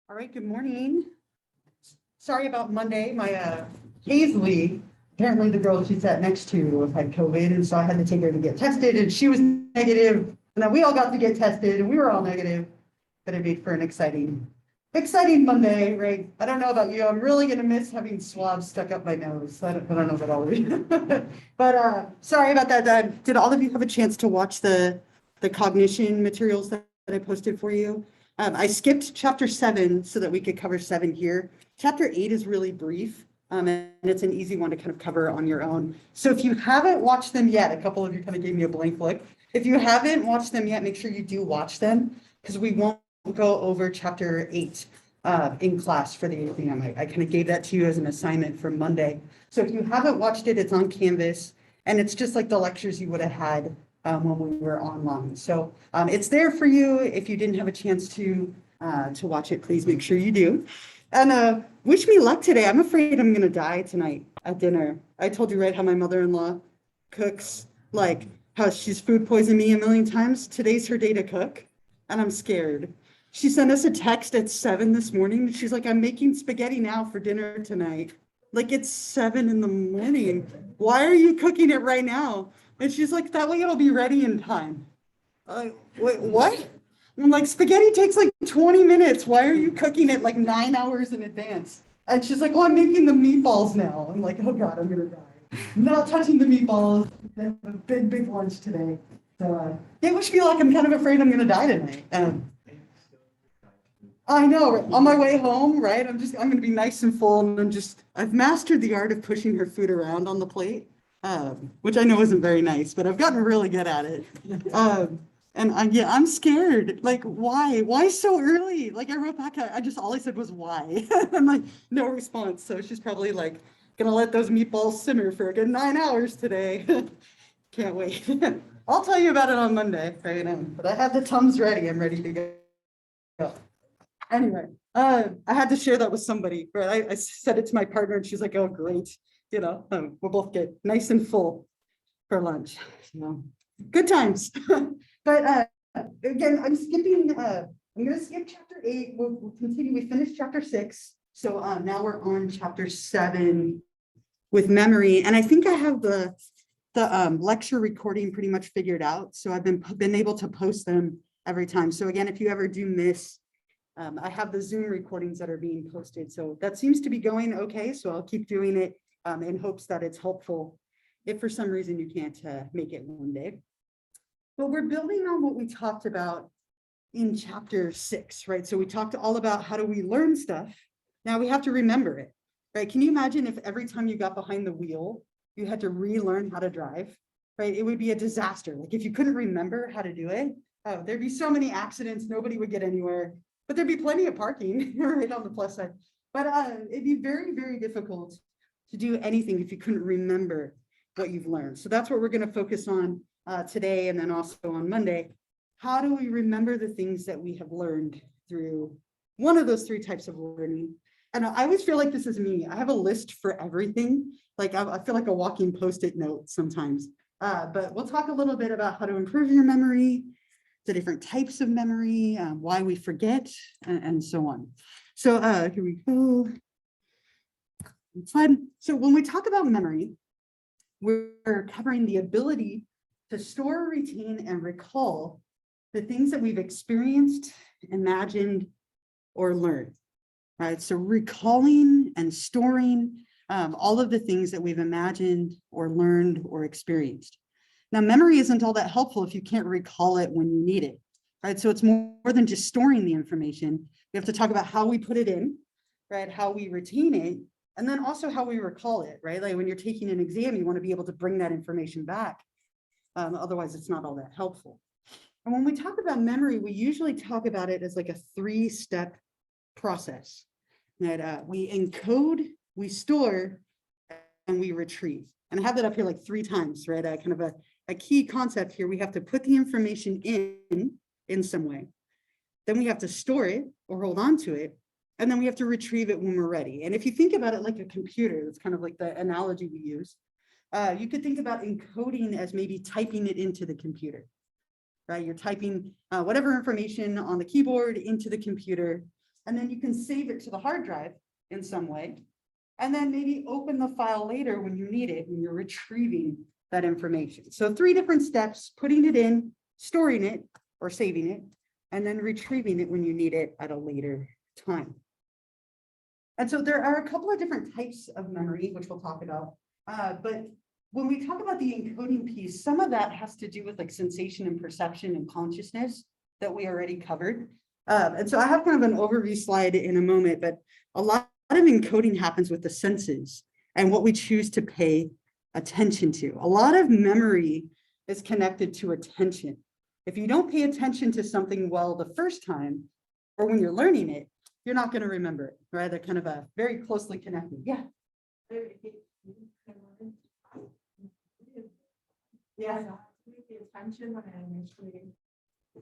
All right, good morning. Sorry about Monday. My Paisley, apparently the girl she sat next to had COVID, and so I had to take her to get tested, and she was negative, and then we all got to get tested, and we were all negative. But it made for an exciting Monday, right? I don't know about you. I'm really gonna miss having swabs stuck up my nose. I don't know about all of you. But sorry about that. Did all of you have a chance to watch the cognition materials that I posted for you? I skipped chapter 7 so that we could cover 7 here. Chapter 8 is really brief, and it's an easy one to kind of cover on your own. So if you haven't watched them yet, a couple of you kind of gave me a blank look. If you haven't watched them yet, make sure you do watch them, because we won't go over chapter 8 in class for the exam. I kind of gave that to you as an assignment for Monday. So if you haven't watched it, it's on Canvas, and it's just like the lectures you would have had when we were online. So it's there for you. If you didn't have a chance to watch it, please make sure you do. And wish me luck today. I'm afraid I'm gonna die tonight at dinner. I told you, right, how my mother-in-law cooks, like how she's food poisoned me a million times. Today's her day to cook, and I'm scared. She sent us a text at 7 this morning. She's like, I'm making spaghetti now for dinner tonight. Like, it's 7 in the morning. Why are you cooking it right now? And she's like, that way it'll be ready in time. Wait, what? I'm like, spaghetti takes like 20 minutes. Why are you cooking it like 9 hours in advance? And she's like, well, I'm making the meatballs now. I'm like, oh God, I'm gonna die. Not touching the meatballs. I have a big lunch today. So yeah, wish me luck. I'm kind of afraid I'm gonna die tonight. I know, on my way home, right? I'm gonna be nice and full, and I've mastered the art of pushing her food around on the plate. Which I know isn't very nice, but I've gotten really good at it. Yeah, I'm scared. Like, why? Why so early? Like, I wrote back, all I said was why. I'm like, no response. So she's probably like, gonna let those meatballs simmer for a good 9 hours today. Can't wait. I'll tell you about it on Monday, right? But I have the Tums ready. I'm ready to go. Anyway, I had to share that with somebody, right? I said it to my partner, and she's like, oh, great. We'll both get nice and full for lunch. Good times. But again, I'm gonna skip chapter 8. We'll continue. We finished chapter 6. So now we're on chapter 7 with memory. And I think I have the lecture recording pretty much figured out. So I've been able to post them every time. So again, if you ever do miss, I have the Zoom recordings that are being posted. So that seems to be going okay. So I'll keep doing it in hopes that it's helpful if for some reason you can't make it one day. But we're building on what we talked about in chapter 6, right? So we talked all about how do we learn stuff. Now we have to remember it, right? Can you imagine if every time you got behind the wheel, you had to relearn how to drive, right? It would be a disaster. Like if you couldn't remember how to do it, there'd be so many accidents, nobody would get anywhere, but there'd be plenty of parking, right, on the plus side. But it'd be very, very difficult to do anything if you couldn't remember what you've learned. So that's what we're going to focus on today, and then also on Monday. How do we remember the things that we have learned through one of those 3 types of learning? And I always feel like this is me. I have a list for everything. Like I feel like a walking Post-it note sometimes. But we'll talk a little bit about how to improve your memory, the different types of memory, why we forget, and so on. So here we go. Slide. So when we talk about memory, we're covering the ability to store, retain, and recall the things that we've experienced, imagined, or learned, right? So recalling and storing all of the things that we've imagined or learned or experienced. Now, memory isn't all that helpful if you can't recall it when you need it, right? So it's more than just storing the information. We have to talk about how we put it in, right? How we retain it, and then also how we recall it, right? Like when you're taking an exam, you want to be able to bring that information back. Otherwise, it's not all that helpful. And when we talk about memory, we usually talk about it as like a 3-step process. That we encode, we store, and we retrieve. And I have that up here like 3 times, right? Kind of a key concept here. We have to put the information in some way. Then we have to store it or hold on to it. And then we have to retrieve it when we're ready. And if you think about it like a computer, that's kind of like the analogy we use. You could think about encoding as maybe typing it into the computer, right? You're typing whatever information on the keyboard into the computer, and then you can save it to the hard drive in some way, and then maybe open the file later when you need it, when you're retrieving that information. So 3 different steps: putting it in, storing it or saving it, and then retrieving it when you need it at a later time. And so there are a couple of different types of memory, which we'll talk about. But when we talk about the encoding piece, some of that has to do with like sensation and perception and consciousness that we already covered. And so I have kind of an overview slide in a moment, but a lot of encoding happens with the senses and what we choose to pay attention to. A lot of memory is connected to attention. If you don't pay attention to something well the first time, or when you're learning it, you're not going to remember it, right? They're kind of very closely connected. Yeah. Yeah. Pay attention when I initially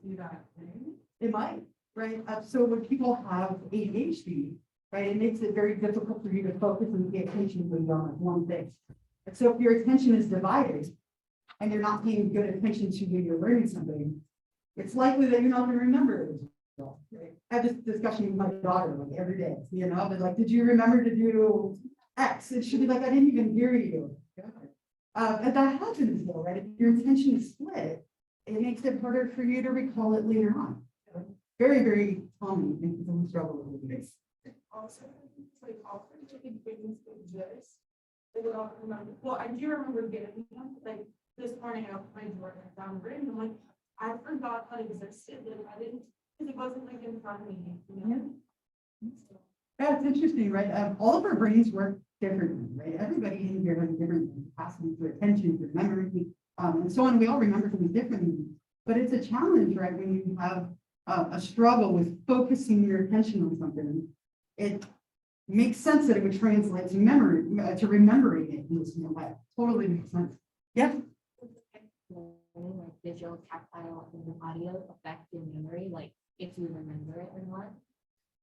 do that thing. It might, right? So when people have ADHD, right, it makes it very difficult for you to focus and pay attention when you're on one thing. And so if your attention is divided and you're not paying good attention to when you're learning something, it's likely that you're not going to remember it as well. Right? I have this discussion with my daughter like every day, you know, but like, did you remember to do X? It should be like, I didn't even hear you. And that happens though, right? If your attention is split, it makes it harder for you to recall it later on. Very, very common in people who struggle with this. Also, it's like often taking things that exist. They would all remember. Well, I do remember getting them. Like this morning, I opened my door and I found it, and I'm like, I forgot that existed, and I didn't, because it wasn't like in front of me. You know? So, Yeah, it's interesting, right? All of our brains work differently, right? Everybody in here has different capacity for attention, for memory, and so on. We all remember things differently, but it's a challenge, right? When you have a struggle with focusing your attention on something, it makes sense that it would translate to memory, to remembering it in this new way. Totally makes sense. Yeah. Like visual, tactile, and audio affect your memory, like if you remember it or not?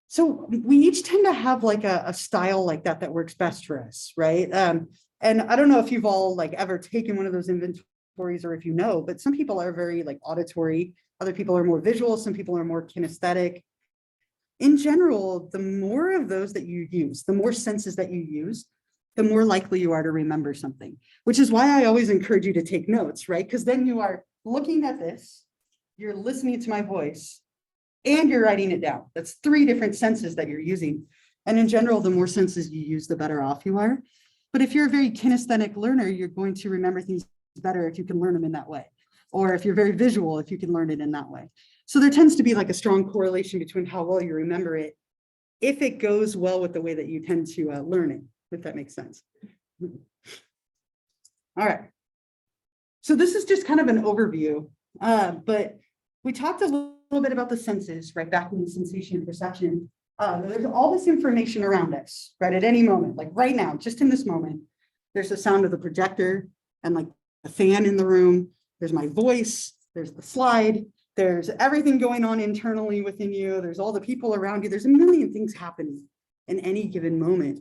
So we each tend to have like a style like that works best for us, right? And I don't know if you've all like ever taken one of those inventories or if you know, but some people are very like auditory, other people are more visual, some people are more kinesthetic. In general, the more of those that you use, the more senses that you use, the more likely you are to remember something, which is why I always encourage you to take notes, right? Because then you are looking at this, you're listening to my voice, and you're writing it down. That's 3 different senses that you're using. And in general, the more senses you use, the better off you are. But if you're a very kinesthetic learner, you're going to remember things better if you can learn them in that way. Or if you're very visual, if you can learn it in that way. So there tends to be like a strong correlation between how well you remember it, if it goes well with the way that you tend to learn it, if that makes sense. All right. So this is just kind of an overview, but we talked a little bit about the senses, right? Back in sensation and perception. There's all this information around us, right? At any moment, like right now, just in this moment, there's the sound of the projector and like the fan in the room. There's my voice, there's the slide, there's everything going on internally within you. There's all the people around you. There's a million things happening in any given moment.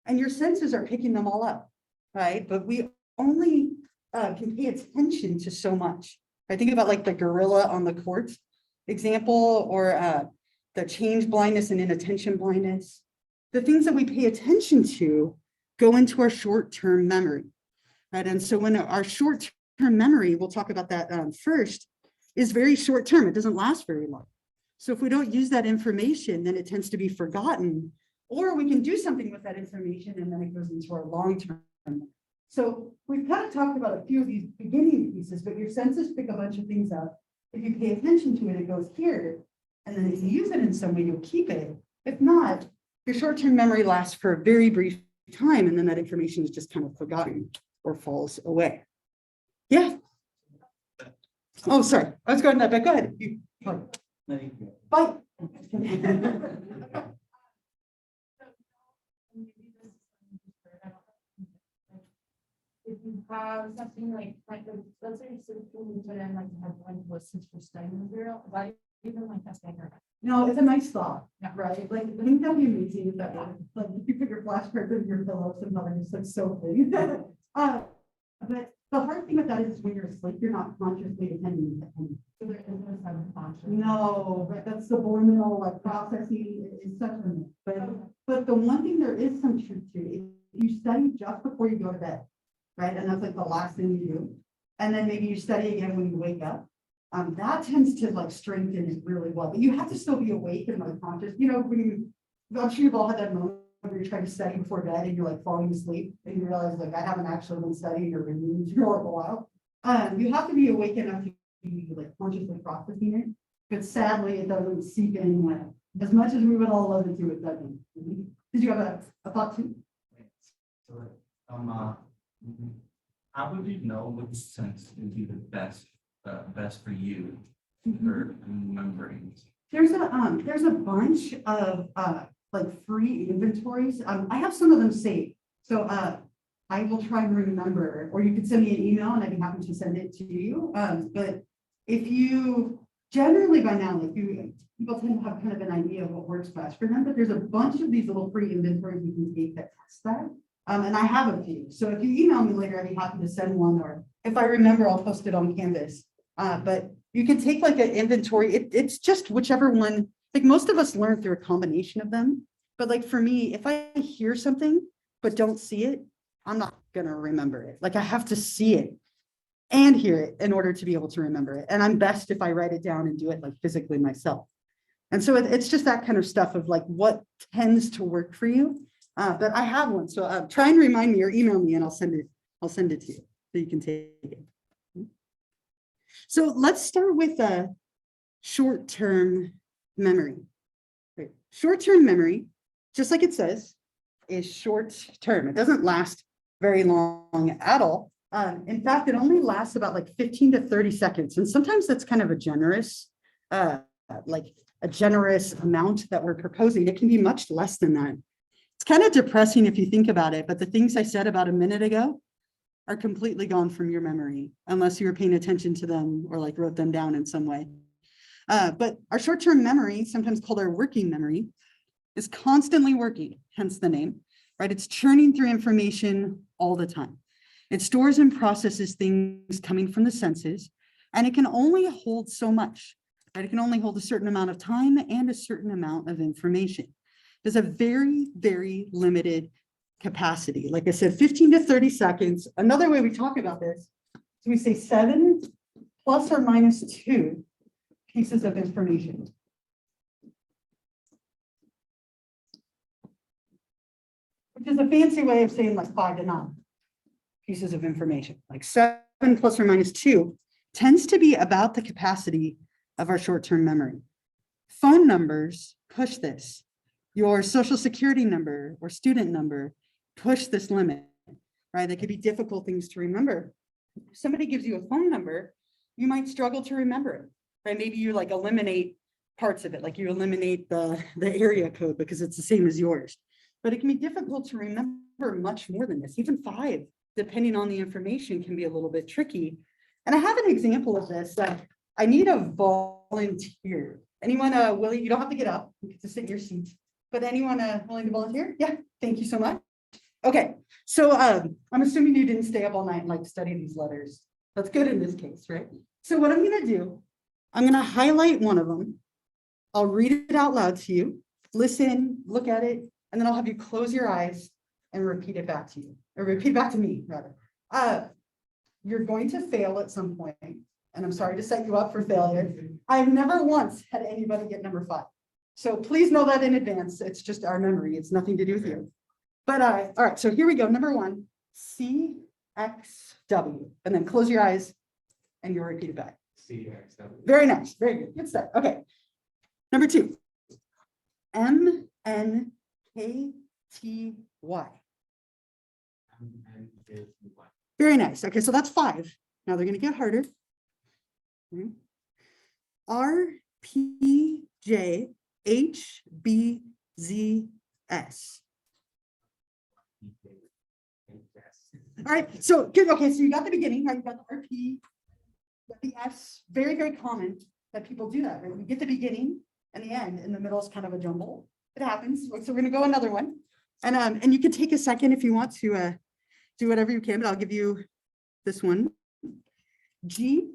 And your senses are picking them all up, right? But we only can pay attention to so much. I think about like the gorilla on the court example, or the change blindness and inattention blindness. The things that we pay attention to go into our short-term memory, right? And so when our short-term memory, we'll talk about that first, is very short-term. It doesn't last very long. So if we don't use that information, then it tends to be forgotten, or we can do something with that information and then it goes into our long-term. So we've kind of talked about a few of these beginning pieces, but your senses pick a bunch of things up. If you pay attention to it, it goes here. And then if you use it in some way, you'll keep it. If not, your short-term memory lasts for a very brief time, and then that information is just kind of forgotten or falls away. Yeah. Oh, sorry. I was going that back. Go ahead. You, bye. if you have something like let's say you put in like you have one listens for studying material, why even like that's better. No, it's a nice thought, Yeah. right? Like, I think that'd be amazing if that was, like, if you put your flashcards in your pillow, sometimes it's like so big. But the hard thing with that is when you're asleep, you're not consciously attending to anything. So there is no subconscious. No, but that's subliminal, like processing is such a myth. But the one thing there is some truth to, if you study just before you go to bed, right? And that's like the last thing you do. And then maybe you study again when you wake up. That tends to like strengthen it really well, but you have to still be awake and like conscious, you know, I'm sure you've all had that moment where you're trying to study before bed and you're like falling asleep and you realize like, I haven't actually been studying or been reading for a while. You have to be awake enough to be like consciously processing it, but sadly it doesn't seep in as much as we would all love it to, it doesn't. Did you have a thought too? So, how would you know which sense would be the best for you for remembering? There's a bunch of like free inventories. I have some of them saved. So I will try and remember, or you could send me an email and I'd be happy to send it to you. But if you generally by now, like people tend to have kind of an idea of what works best for them, but there's a bunch of these little free inventories you can take that test that. And I have a few. So if you email me later, I'd be happy to send one, or if I remember, I'll post it on Canvas. But you can take like an inventory. It's just whichever one, like most of us learn through a combination of them. But like for me, if I hear something, but don't see it, I'm not going to remember it. Like I have to see it and hear it in order to be able to remember it. And I'm best if I write it down and do it like physically myself. And so it's just that kind of stuff of like what tends to work for you. But I have one. So try and remind me or email me and I'll send it to you so you can take it. So let's start with short-term memory. Right. Short-term memory, just like it says, is short-term. It doesn't last very long at all. In fact, it only lasts about like 15 to 30 seconds. And sometimes that's kind of a generous, like a generous amount that we're proposing. It can be much less than that. It's kind of depressing if you think about it, but the things I said about a minute ago are completely gone from your memory, unless you were paying attention to them or like wrote them down in some way. But our short-term memory, sometimes called our working memory, is constantly working, hence the name, right? It's churning through information all the time. It stores and processes things coming from the senses, and it can only hold so much, right? It can only hold a certain amount of time and a certain amount of information. There's a very, very limited capacity. Like I said, 15 to 30 seconds. Another way we talk about this is we say 7 plus or minus 2 pieces of information. Which is a fancy way of saying like 5 to 9 pieces of information. Like 7 plus or minus 2 tends to be about the capacity of our short-term memory. Phone numbers push this. Your social security number or student number push this limit, right? They could be difficult things to remember. If somebody gives you a phone number, you might struggle to remember it, right? Maybe you like eliminate parts of it, like you eliminate the area code because it's the same as yours. But it can be difficult to remember much more than this. Even 5, depending on the information, can be a little bit tricky. And I have an example of this. I need a volunteer. Anyone willing? You don't have to get up. You get to sit in your seat. But anyone willing to volunteer? Yeah, thank you so much. Okay, so I'm assuming you didn't stay up all night and like study these letters. That's good in this case, right? So what I'm gonna do, I'm gonna highlight one of them. I'll read it out loud to you, listen, look at it, and then I'll have you close your eyes and repeat it back to you, or repeat back to me, rather. You're going to fail at some point, and I'm sorry to set you up for failure. I've never once had anybody get number 5. So please know that in advance. It's just our memory. It's nothing to do with you. But all right, so here we go. Number 1, CXW, and then close your eyes and you'll repeat it back. CXW. Very nice. Very good. Good start. Okay. Number 2, MNKTY. Very nice. Okay, so that's 5. Now they're going to get harder. RPJHBZS. All right, so good. Okay, so you got the beginning, right? You got the RP, you got the S. Very, very common that people do that, right? We get the beginning and the end, and the middle is kind of a jumble. It happens. So we're gonna go another one. And you can take a second if you want to do whatever you can, but I'll give you this one. GBMPZS.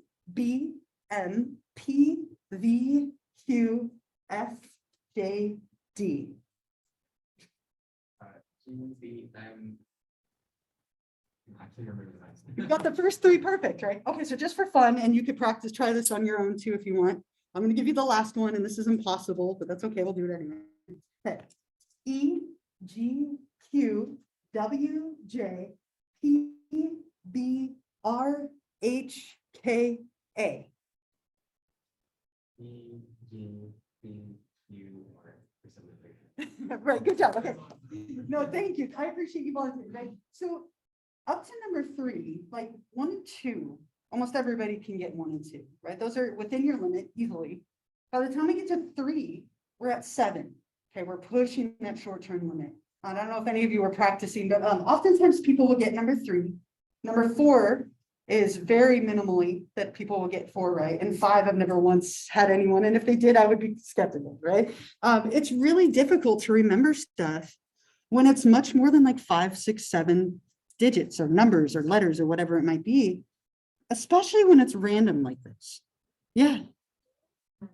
V, Q, F, J, D. Q, B, M. I can't remember the next. You've got the first three perfect, right? Okay, so just for fun, and you could practice, try this on your own too if you want. I'm gonna give you the last one, and this is impossible, but that's okay, we'll do it anyway. Okay. E, G, Q, W, J, P, B, R, H, K, A. E, G, B, Q, R, or something. Right, good job, okay. No, thank you, I appreciate you volunteering, right? So up to number 3, like 1 and 2, almost everybody can get 1 and 2, right? Those are within your limit easily. By the time we get to 3, we're at 7. Okay, we're pushing that short-term limit. I don't know if any of you were practicing, but oftentimes people will get number 3. Number 4 is very minimally that people will get 4 right. And 5, I've never once had anyone. And if they did, I would be skeptical, right? It's really difficult to remember stuff when it's much more than like 5, 6, 7 digits or numbers or letters or whatever it might be, especially when it's random like this. Yeah. Like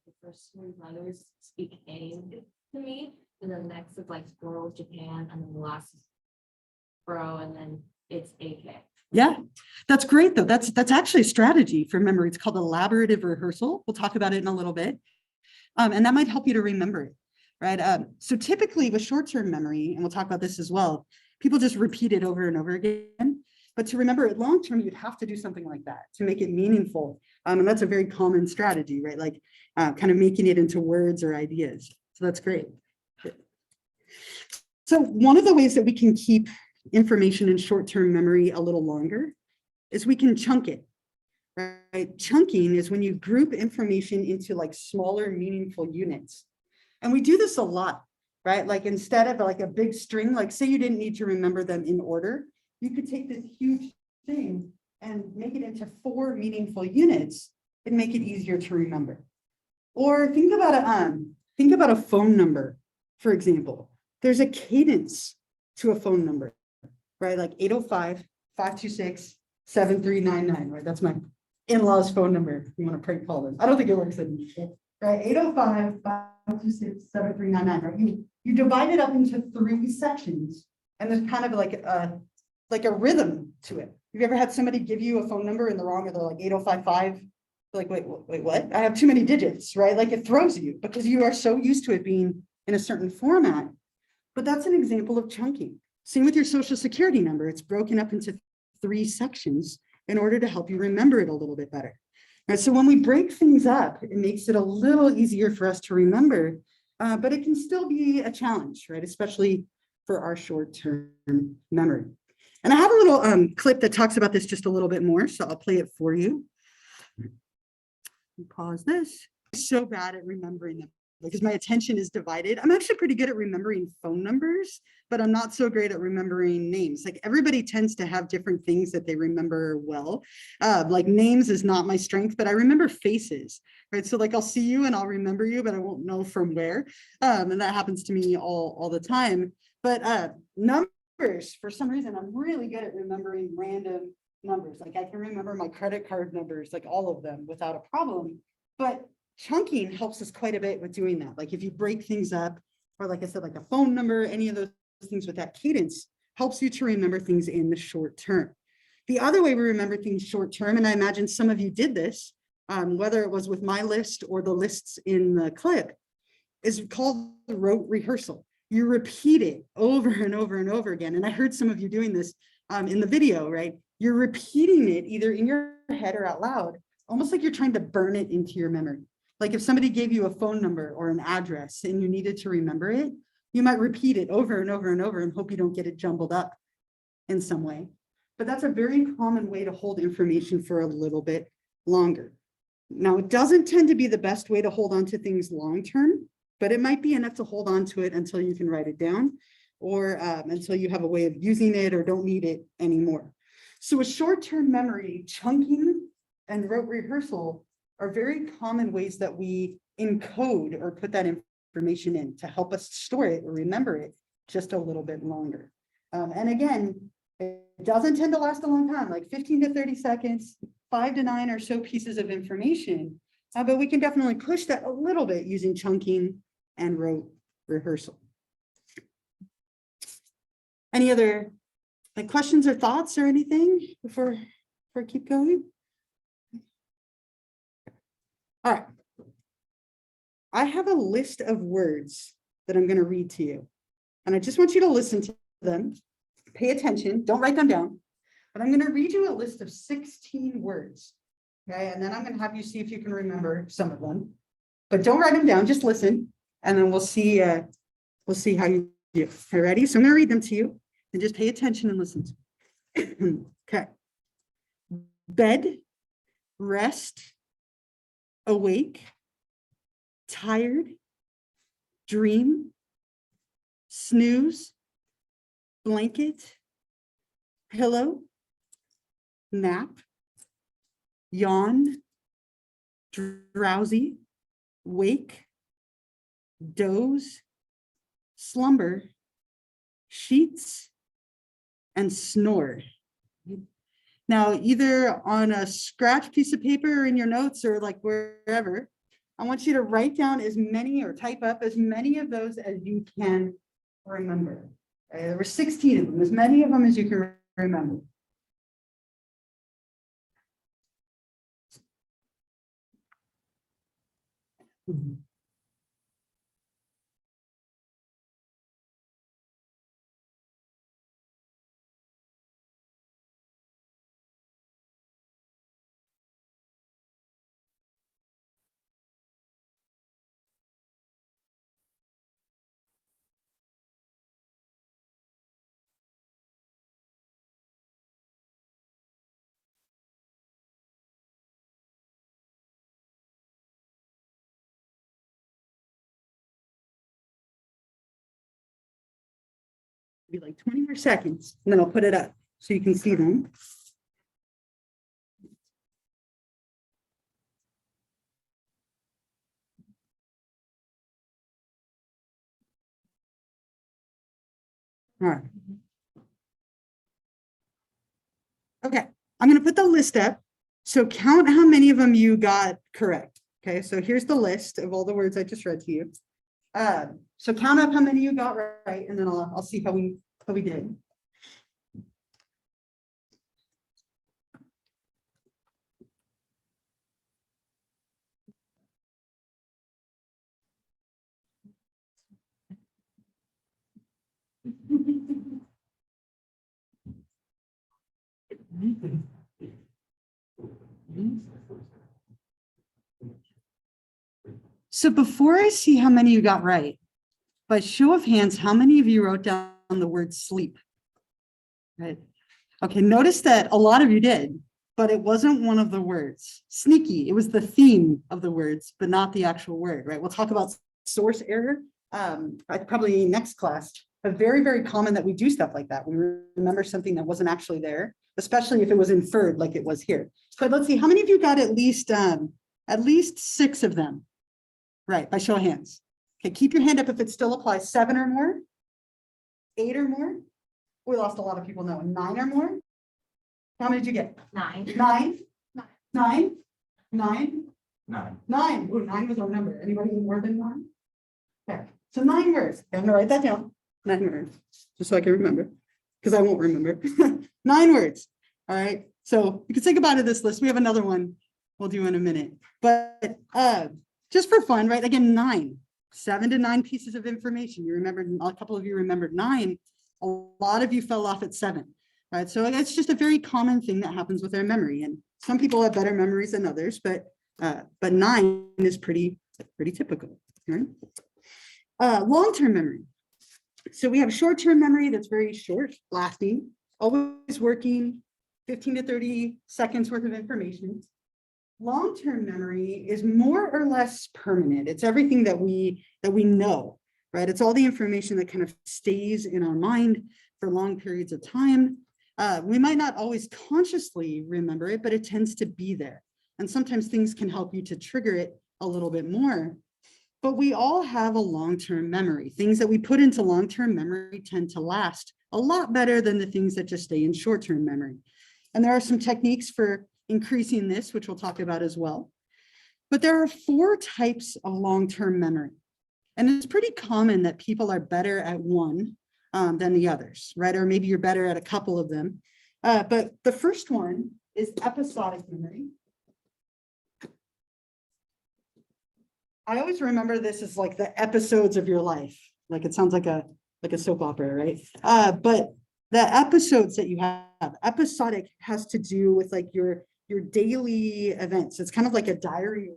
the first 3 letters speak A to me, and then next is like girl, Japan, and then the last is bro, and then it's AK. Yeah, that's great though. That's actually a strategy for memory. It's called elaborative rehearsal. We'll talk about it in a little bit. And that might help you to remember it, right? So typically with short-term memory, and we'll talk about this as well, people just repeat it over and over again. But to remember it long-term, you'd have to do something like that to make it meaningful. And that's a very common strategy, right? Like kind of making it into words or ideas. So that's great. So one of the ways that we can keep information in short-term memory a little longer is we can chunk it, right? Chunking is when you group information into like smaller, meaningful units. And we do this a lot, right? Like instead of like a big string, like say you didn't need to remember them in order, you could take this huge thing and make it into 4 meaningful units and make it easier to remember. Or think about a phone number, for example. There's a cadence to a phone number, right? Like 805-526-7399, right? That's my in-laws phone number. If you want to prank call them. I don't think it works anymore, right? 805-526-7399, right? You divide it up into 3 sections, and there's kind of like a rhythm to it. Have you ever had somebody give you a phone number and they're wrong, or they're like 8055? Like, wait, what? I have too many digits, right? Like it throws you because you are so used to it being in a certain format. But that's an example of chunking. Same with your social security number. It's broken up into 3 sections in order to help you remember it a little bit better. Right, so when we break things up, it makes it a little easier for us to remember, but it can still be a challenge, right? Especially for our short-term memory. And I have a little clip that talks about this just a little bit more, so I'll play it for you. Pause this. I'm so bad at remembering them because my attention is divided. I'm actually pretty good at remembering phone numbers, but I'm not so great at remembering names. Like everybody tends to have different things that they remember well. Like names is not my strength, but I remember faces, right? So like I'll see you and I'll remember you, but I won't know from where. And that happens to me all the time. But numbers, for some reason, I'm really good at remembering random numbers. Like I can remember my credit card numbers, like all of them without a problem. But chunking helps us quite a bit with doing that. Like if you break things up, or like I said, like a phone number, any of those things with that cadence helps you to remember things in the short term. The other way we remember things short term, and I imagine some of you did this, whether it was with my list or the lists in the clip, is called rote rehearsal. You repeat it over and over and over again. And I heard some of you doing this in the video, right? You're repeating it either in your head or out loud, almost like you're trying to burn it into your memory. Like if somebody gave you a phone number or an address and you needed to remember it, you might repeat it over and over and over and hope you don't get it jumbled up in some way. But that's a very common way to hold information for a little bit longer. Now, it doesn't tend to be the best way to hold on to things long-term, but it might be enough to hold on to it until you can write it down or until you have a way of using it or don't need it anymore. So with short-term memory, chunking and rote rehearsal are very common ways that we encode or put that information in to help us store it or remember it just a little bit longer. And again, it doesn't tend to last a long time, like 15 to 30 seconds. 5 to 9 or so pieces of information, but we can definitely push that a little bit using chunking and rote rehearsal. Any other questions or thoughts or anything before I keep going? All right. I have a list of words that I'm going to read to you. And I just want you to listen to them. Pay attention. Don't write them down. But I'm going to read you a list of 16 words. Okay. And then I'm going to have you see if you can remember some of them. But don't write them down. Just listen. And then we'll see how you do. Okay, ready? So I'm going to read them to you. And just pay attention and listen to me. Okay. Bed, rest, awake, tired, dream, snooze, blanket, pillow, nap, yawn, drowsy, wake, doze, slumber, sheets, and snore. Now, either on a scratch piece of paper or in your notes or like wherever, I want you to write down as many or type up as many of those as you can remember. Okay, there were 16 of them, as many of them as you can remember. Be like 20 more seconds, and then I'll put it up so you can see them. All right. Okay, I'm going to put the list up. So count how many of them you got correct. Okay, so here's the list of all the words I just read to you. So count up how many you got right, and then I'll see how we did. So before I see how many you got right, by show of hands, how many of you wrote down the word sleep? Right. Okay, notice that a lot of you did, but it wasn't one of the words. Sneaky, it was the theme of the words, but not the actual word, right? We'll talk about source error, probably next class. But very, very common that we do stuff like that. We remember something that wasn't actually there, especially if it was inferred like it was here. But let's see, how many of you got at least 6 of them? Right, by show of hands. Okay, keep your hand up if it still applies. 7 or more? 8 or more? We lost a lot of people now. 9 or more? How many did you get? 9. 9? 9? 9? 9. 9. Ooh, 9 was our number. Anybody more than 9? Okay, so 9 words. I'm gonna write that down. 9 words, just so I can remember, because I won't remember. 9 words. All right. So you can think about it, this list. We have another one we'll do in a minute. But just for fun, right? Again, 9. 7 to 9 pieces of information. You remembered, a couple of you remembered 9. A lot of you fell off at 7. Right. So it's just a very common thing that happens with our memory. And some people have better memories than others, but 9 is pretty typical. Right? Long-term memory. So we have short-term memory that's very short, lasting, always working, 15 to 30 seconds worth of information. Long-term memory is more or less permanent. It's everything that we know, right? It's all the information that kind of stays in our mind for long periods of time. We might not always consciously remember it, but it tends to be there. And sometimes things can help you to trigger it a little bit more. But we all have a long-term memory. Things that we put into long-term memory tend to last a lot better than the things that just stay in short-term memory. And there are some techniques for increasing this, which we'll talk about as well. But there are 4 types of long-term memory. And it's pretty common that people are better at one than the others, right? Or maybe you're better at a couple of them. But the first one is episodic memory. I always remember this as like the episodes of your life. Like it sounds like a soap opera, right? But the episodes that you have, episodic has to do with like your daily events. It's kind of like a diary.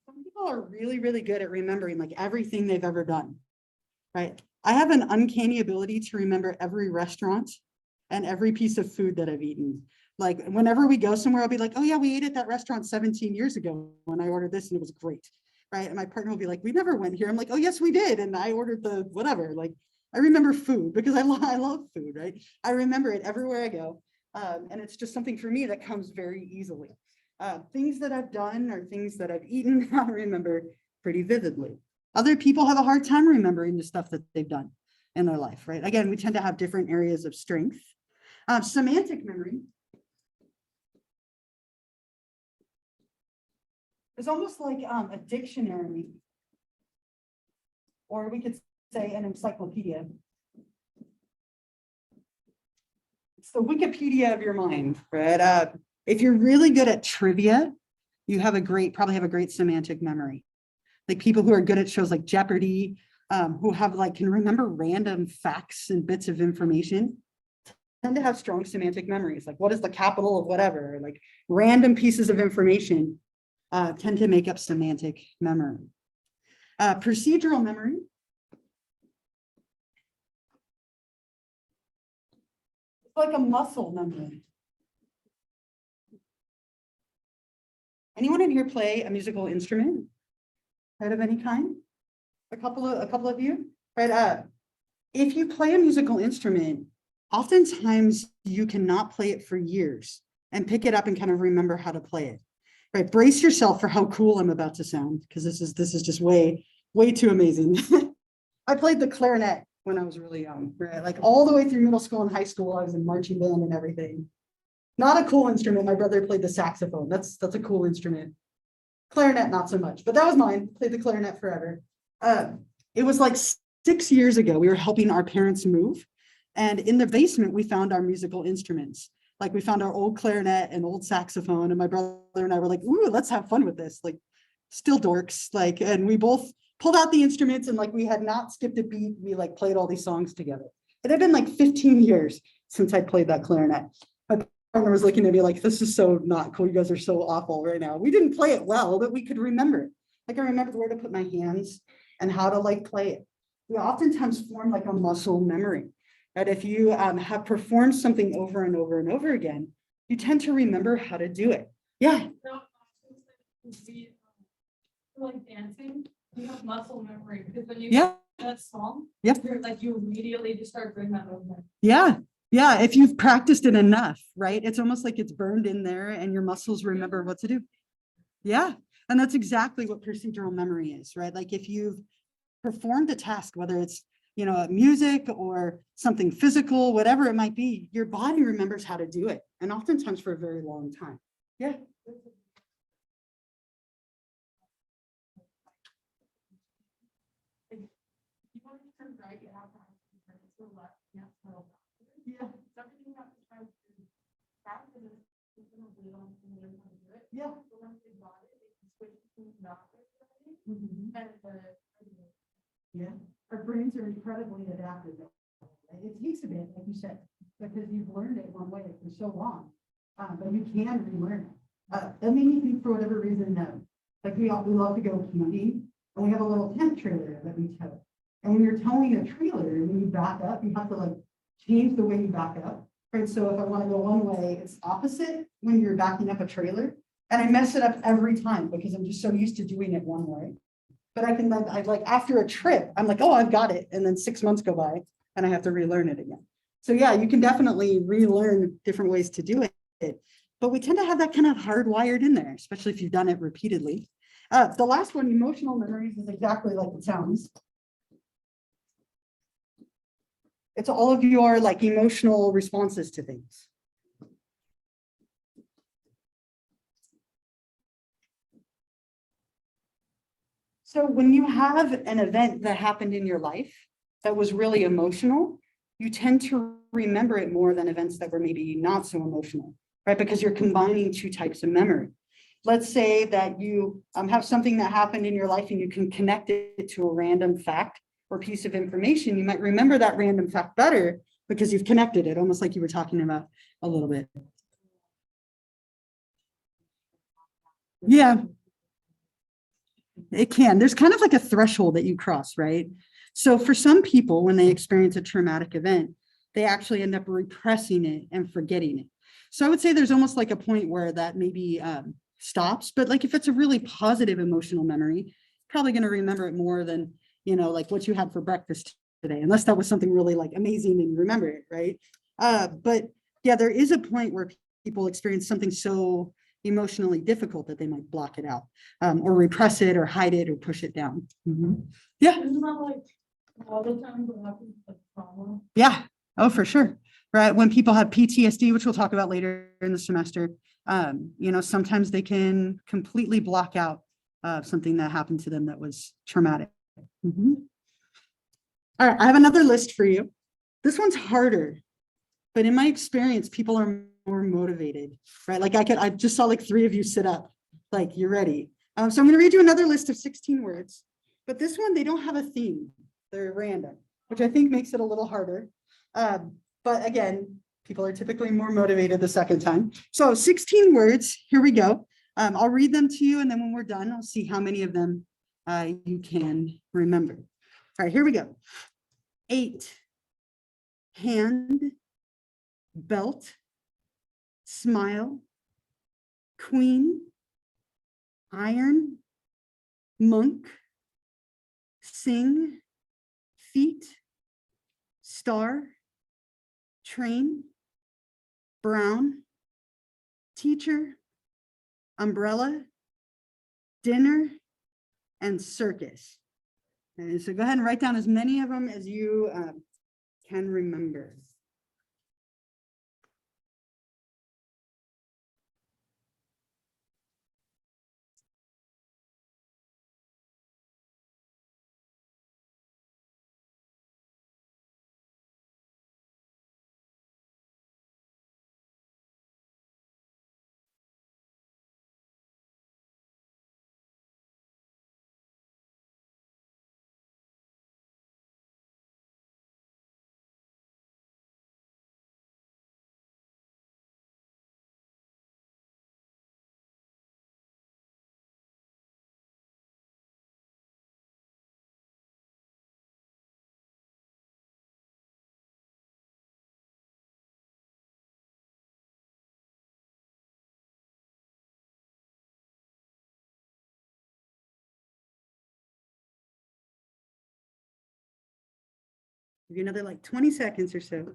Some people are really, really good at remembering like everything they've ever done, right? I have an uncanny ability to remember every restaurant and every piece of food that I've eaten. Like whenever we go somewhere, I'll be like, oh yeah, we ate at that restaurant 17 years ago when I ordered this and it was great, right? And my partner will be like, we never went here. I'm like, oh yes, we did. And I ordered the whatever. Like I remember food because I love food, right? I remember it everywhere I go. And it's just something for me that comes very easily. Things that I've done or things that I've eaten, I remember pretty vividly. Other people have a hard time remembering the stuff that they've done in their life, right? Again, we tend to have different areas of strength. Semantic memory is almost like a dictionary, or we could say an encyclopedia. It's the Wikipedia of your mind, right? If you're really good at trivia, you have probably have a great semantic memory. Like people who are good at shows like Jeopardy, who can remember random facts and bits of information, tend to have strong semantic memories. Like what is the capital of whatever, like random pieces of information tend to make up semantic memory. Procedural memory. It's like a muscle memory. Anyone in here play a musical instrument? Right, of any kind? A couple of you, right? If you play a musical instrument, oftentimes you cannot play it for years and pick it up and kind of remember how to play it. Right, brace yourself for how cool I'm about to sound, because this is just way too amazing. I played the clarinet when I was really young, right? Like all the way through middle school and high school, I was in marching band and everything. Not a cool instrument. My brother played the saxophone. That's a cool instrument. Clarinet, not so much, but that was mine. Played the clarinet forever. It was like 6 years ago. We were helping our parents move, and in the basement we found our musical instruments. Like we found our old clarinet and old saxophone, and my brother and I were like, ooh, let's have fun with this. Like still dorks, like, and we both pulled out the instruments and like we had not skipped a beat. We like played all these songs together. It had been like 15 years since I played that clarinet. My partner was looking at me like, this is so not cool. You guys are so awful right now. We didn't play it well, but we could remember it. Like I remembered where to put my hands and how to like play it. We oftentimes form like a muscle memory. That if you have performed something over and over and over again, you tend to remember how to do it. Yeah. Like dancing, you have muscle memory because when you Yeah. that song, Yep. you're like you immediately just start doing that movement. Yeah. Yeah. If you've practiced it enough, right? It's almost like it's burned in there and your muscles remember what to do. Yeah. And that's exactly what procedural memory is, right? Like if you've performed a task, whether it's music or something physical, whatever it might be, your body remembers how to do it. And oftentimes for a very long time. Yeah. You want to turn right, you have to have to the left, you have to Yeah. something you have to try to practice it. Yeah. But once they got it, they can switch to not Mhm. and Yeah. Our brains are incredibly adaptive. Right? It takes a bit, like you said, because you've learned it one way for so long, but you can relearn it. That made me think for whatever reason, no. Like we love to go camping, and we have a little tent trailer that we tow. And when you're towing a trailer, when you back up, you have to like change the way you back up. Right. So if I want to go one way, it's opposite when you're backing up a trailer. And I mess it up every time because I'm just so used to doing it one way. But I like after a trip, I'm like, oh, I've got it. And then 6 months go by and I have to relearn it again. So yeah, you can definitely relearn different ways to do it. But we tend to have that kind of hardwired in there, especially if you've done it repeatedly. The last one, emotional memories, is exactly like it sounds. It's all of your like emotional responses to things. So when you have an event that happened in your life that was really emotional, you tend to remember it more than events that were maybe not so emotional, right? Because you're combining two types of memory. Let's say that you have something that happened in your life and you can connect it to a random fact or piece of information. You might remember that random fact better because you've connected it, almost like you were talking about a little bit. Yeah. It can. There's kind of like a threshold that you cross, right? So for some people, when they experience a traumatic event, they actually end up repressing it and forgetting it. So I would say there's almost like a point where that maybe stops. But like if it's a really positive emotional memory, probably going to remember it more than, you know, like what you had for breakfast today, unless that was something really like amazing and you remember it, right? But yeah, there is a point where people experience something so emotionally difficult that they might block it out or repress it or hide it or push it down. Yeah. Isn't that like all the time what happens with trauma? Yeah. Oh, for sure. Right. When people have PTSD, which we'll talk about later in the semester, you know, sometimes they can completely block out something that happened to them that was traumatic. All right. I have another list for you. This one's harder, but in my experience, people are more motivated, right? Like I just saw like 3 of you sit up, like you're ready. So I'm going to read you another list of 16 words, but this one, they don't have a theme. They're random, which I think makes it a little harder. But again, people are typically more motivated the second time. So 16 words, here we go. I'll read them to you, and then when we're done, I'll see how many of them you can remember. All right, here we go. 8, hand, belt, smile, queen, iron, monk, sing, feet, star, train, brown, teacher, umbrella, dinner, and circus. And so go ahead and write down as many of them as you can remember. Give you another like 20 seconds or so.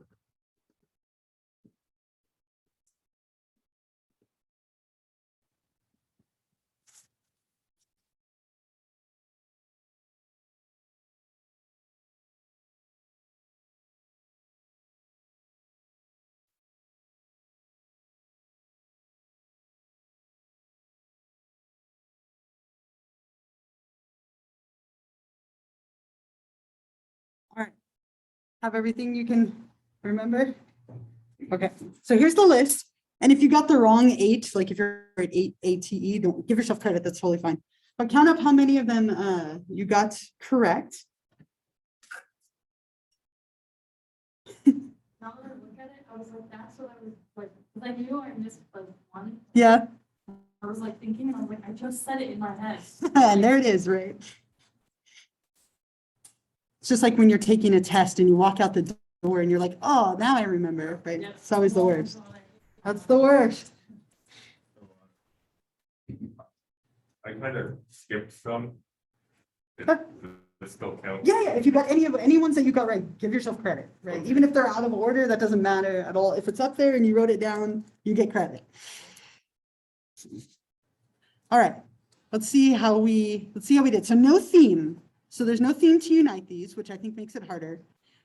All right. Have everything you can remember? Okay, so here's the list. And if you got the wrong 8, like if you're at 8 ATE, don't give yourself credit, that's totally fine. But count up how many of them you got correct. Now that I look at it, I was like, that's what I was like, 'cause I knew I missed like one. Yeah, I was like thinking, and I was like, I just said it in my head. and there it is, right? It's just like when you're taking a test and you walk out the door and you're like, oh, now I remember, right? Yep. It's always the worst. That's the worst. I kind of skipped some. Huh. It still count. Yeah, if you got any ones that you got right, give yourself credit, right? Even if they're out of order, that doesn't matter at all. If it's up there and you wrote it down, you get credit. All right, let's see how we did. So no theme. So there's no theme to unite these, which I think makes it harder.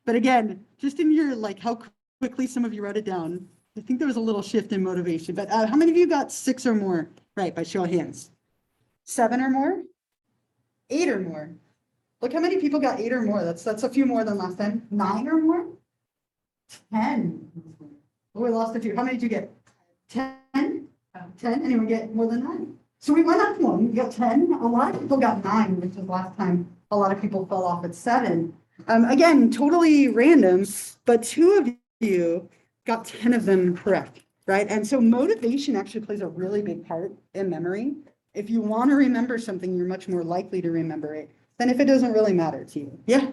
But again, just in your, like, how quickly some of you wrote it down, I think there was a little shift in motivation, but how many of you got 6 or more? Right, by show of hands. 7 or more? 8 or more? Look how many people got 8 or more. That's a few more than last time. 9 or more? 10. Oh, we lost a few. How many did you get? 10? 10? Anyone get more than 9? So we went up one. We got 10. A lot of people got 9, which was last time. A lot of people fell off at 7. Again, totally random, but 2 of you got 10 of them correct, right? And so motivation actually plays a really big part in memory. If you want to remember something, you're much more likely to remember it than if it doesn't really matter to you. Yeah.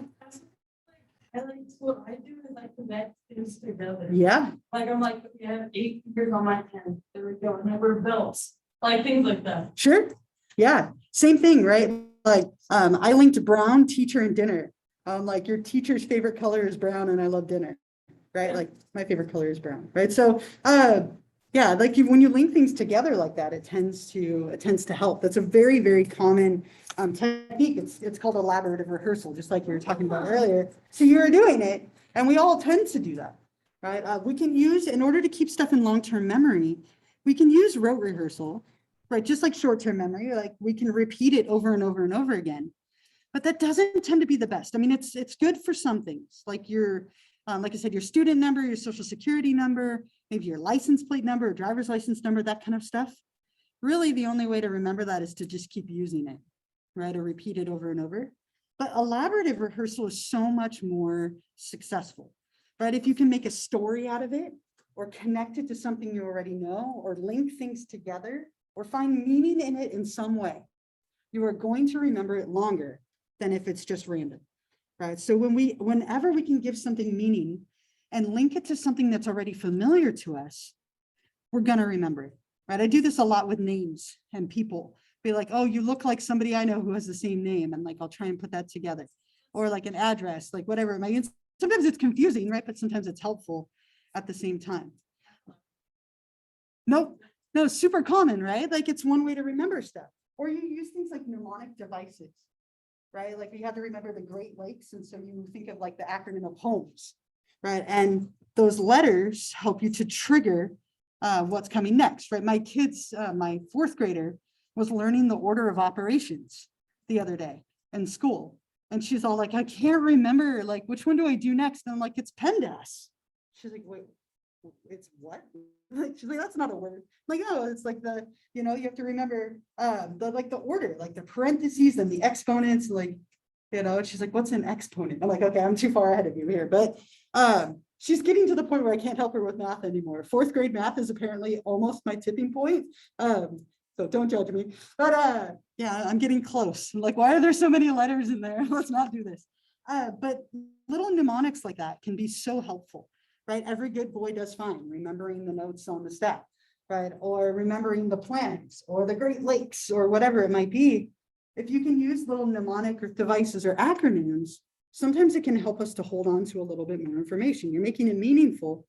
I like what I do is I connect things together. Yeah. Like I'm like, if you have 8 fingers on my hand, there we go, never belts, like things like that. Sure. Yeah. Same thing, right? Like, I linked brown, teacher, and dinner. Like your teacher's favorite color is brown and I love dinner, right? Like my favorite color is brown, right? So, yeah, like when you link things together like that, it tends to help. That's a very, very common technique. It's called elaborative rehearsal, just like we were talking about earlier. So you're doing it, and we all tend to do that, right? We can use, in order to keep stuff in long-term memory, we can use rote rehearsal, right? Just like short-term memory, like we can repeat it over and over and over again. But that doesn't tend to be the best. I mean, it's good for some things, like your, like I said, your student number, your social security number, maybe your license plate number, or driver's license number, that kind of stuff. Really, the only way to remember that is to just keep using it, right? Or repeat it over and over. But elaborative rehearsal is so much more successful, right? If you can make a story out of it, or connect it to something you already know, or link things together, or find meaning in it in some way, you are going to remember it longer than if it's just random, right? So whenever we can give something meaning and link it to something that's already familiar to us, we're gonna remember it, right? I do this a lot with names and people. Be like, oh, you look like somebody I know who has the same name, and like I'll try and put that together, or like an address, like whatever it might be. Sometimes it's confusing, right? But sometimes it's helpful at the same time. No, super common, right? Like it's one way to remember stuff. Or you use things like mnemonic devices, right? Like you have to remember the Great Lakes, and so you think of like the acronym of HOMES, right? And those letters help you to trigger what's coming next, right? My kids, my 4th grader was learning the order of operations the other day in school. And she's all like, I can't remember, like, which one do I do next? And I'm like, it's PEMDAS. She's like, wait, it's what? Like, she's like, that's not a word. I'm like, oh, it's like the, you have to remember the order, like the parentheses and the exponents, like, she's like, what's an exponent? I'm like, okay, I'm too far ahead of you here. But she's getting to the point where I can't help her with math anymore. 4th grade math is apparently almost my tipping point. So don't judge me. But yeah, I'm getting close. I'm like, why are there so many letters in there? Let's not do this. But little mnemonics like that can be so helpful, right? Every good boy does fine, remembering the notes on the staff, right? Or remembering the planets or the Great Lakes or whatever it might be. If you can use little mnemonic devices or acronyms, sometimes it can help us to hold on to a little bit more information. You're making it meaningful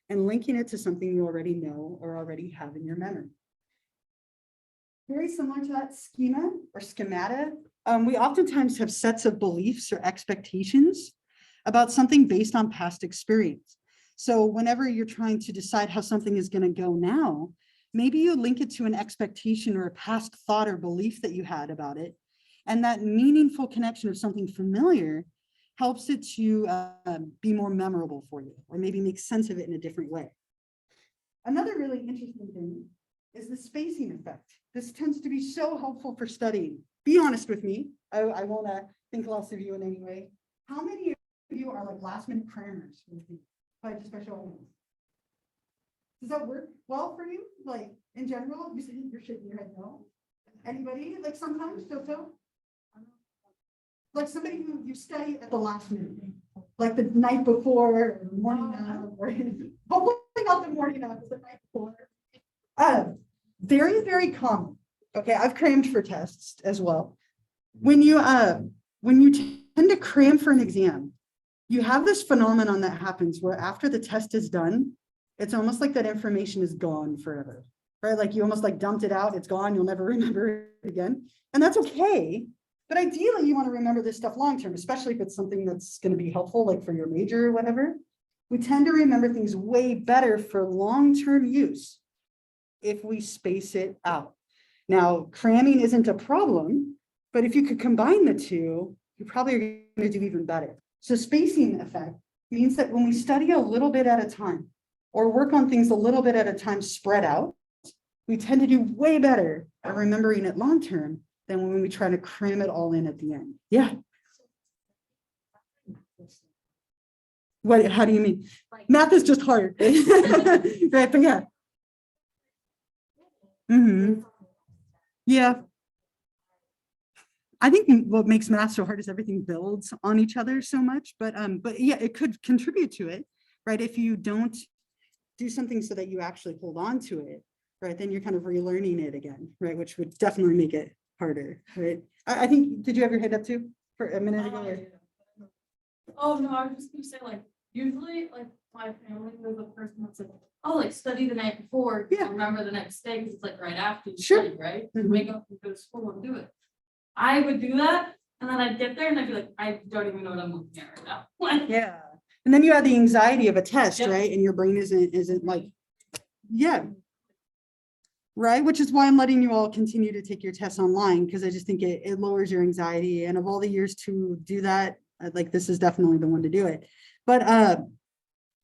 and linking it to something you already know or already have in your memory. Very similar to that schema or schemata, we oftentimes have sets of beliefs or expectations about something based on past experience. So whenever you're trying to decide how something is going to go now, maybe you link it to an expectation or a past thought or belief that you had about it. And that meaningful connection of something familiar helps it to be more memorable for you, or maybe make sense of it in a different way. Another really interesting thing is the spacing effect. This tends to be so helpful for studying. Be honest with me. I won't think less of you in any way. How many of you are like last minute crammers with me? Just by show of hands. Does that work well for you? Like in general, you're shaking your head no. Anybody? Like sometimes, so? Like somebody who you study at the last minute, like the night before, or morning of, or hopefully not the morning of, the night before. Very, very common. Okay, I've crammed for tests as well. When you tend to cram for an exam, you have this phenomenon that happens where after the test is done, it's almost like that information is gone forever, right? Like you almost like dumped it out, it's gone, you'll never remember it again. And that's okay, But ideally, you want to remember this stuff long-term, especially if it's something that's going to be helpful, like for your major or whatever. We tend to remember things way better for long-term use if we space it out. Now, cramming isn't a problem, but if you could combine the two, you probably are going to do even better. So spacing effect means that when we study a little bit at a time or work on things a little bit at a time spread out, we tend to do way better at remembering it long-term than when we try to cram it all in at the end. Yeah. What, how do you mean? Like, Math is just hard. Right, but yeah. Yeah. I think what makes math so hard is everything builds on each other so much, but yeah, it could contribute to it, right? If you don't do something so that you actually hold on to it, right? Then you're kind of relearning it again, right? Which would definitely make it harder, right? I think, did you have your hand up too for a minute ago? Or? Oh, no, I was just gonna say, like, usually, like, my family was the person that's like, oh, like, study the night before, Yeah. remember the next day, because it's like right after you Sure. study, right? Mhm. Wake up and go to school and do it. I would do that, and then I'd get there and I'd be like, I don't even know what I'm looking at right now. Like, Yeah. And then you have the anxiety of a test, Yep. right? And your brain isn't like, yeah. Right, which is why I'm letting you all continue to take your tests online, because I just think it lowers your anxiety. And of all the years to do that, like this is definitely the one to do it. But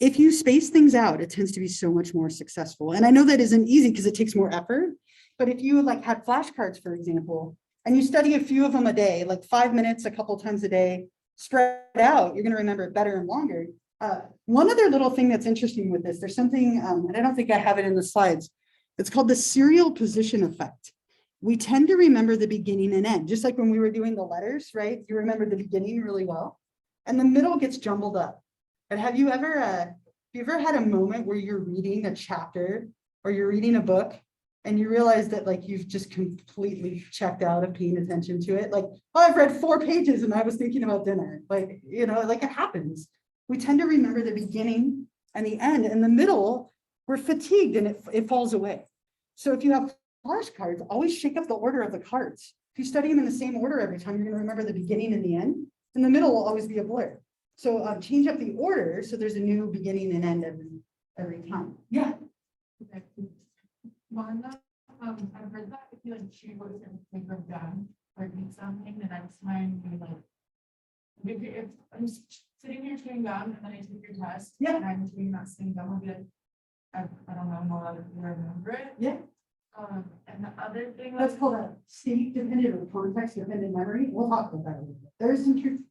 if you space things out, it tends to be so much more successful. And I know that isn't easy because it takes more effort. But if you like had flashcards, for example, and you study a few of them a day, like 5 minutes, a couple times a day, spread out, you're going to remember it better and longer. One other little thing that's interesting with this, there's something, and I don't think I have it in the slides. It's called the serial position effect. We tend to remember the beginning and end, just like when we were doing the letters, right? You remember the beginning really well, and the middle gets jumbled up. And have you ever had a moment where you're reading a chapter or you're reading a book and you realize that like you've just completely checked out of paying attention to it? Like, oh, I've read 4 pages and I was thinking about dinner. Like, you know, like it happens. We tend to remember the beginning and the end, and the middle, we're fatigued and it falls away. So if you have flashcards, always shake up the order of the cards. If you study them in the same order every time, you're going to remember the beginning and the end, and the middle will always be a blur. So change up the order so there's a new beginning and end every time. Yeah. Wanda, I've heard that if you like choose what is going to be done or eat something, the next time you like, if I'm sitting here chewing gum and then I take your test, Yeah. and I'm chewing that same gum, I'll be like, I don't know, I'm not allowed to remember it. Yeah. And the other thing That's called a state dependent or context dependent memory. We'll talk about that a little bit. There's some truth.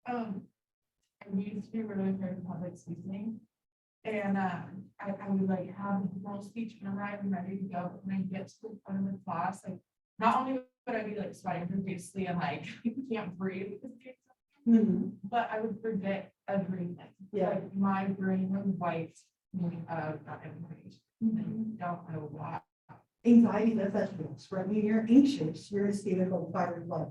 I used to be really afraid of public speaking. And I would like have the whole speech memorized and ready to go, but when I get to the front of the class, like, not only would I be like sweating profusely and like, can't breathe, but I would forget everything. Yeah. Like, my brain was white, that information. I don't know why. Anxiety does that to us, right? When you're anxious, you're in a state of fight or flight.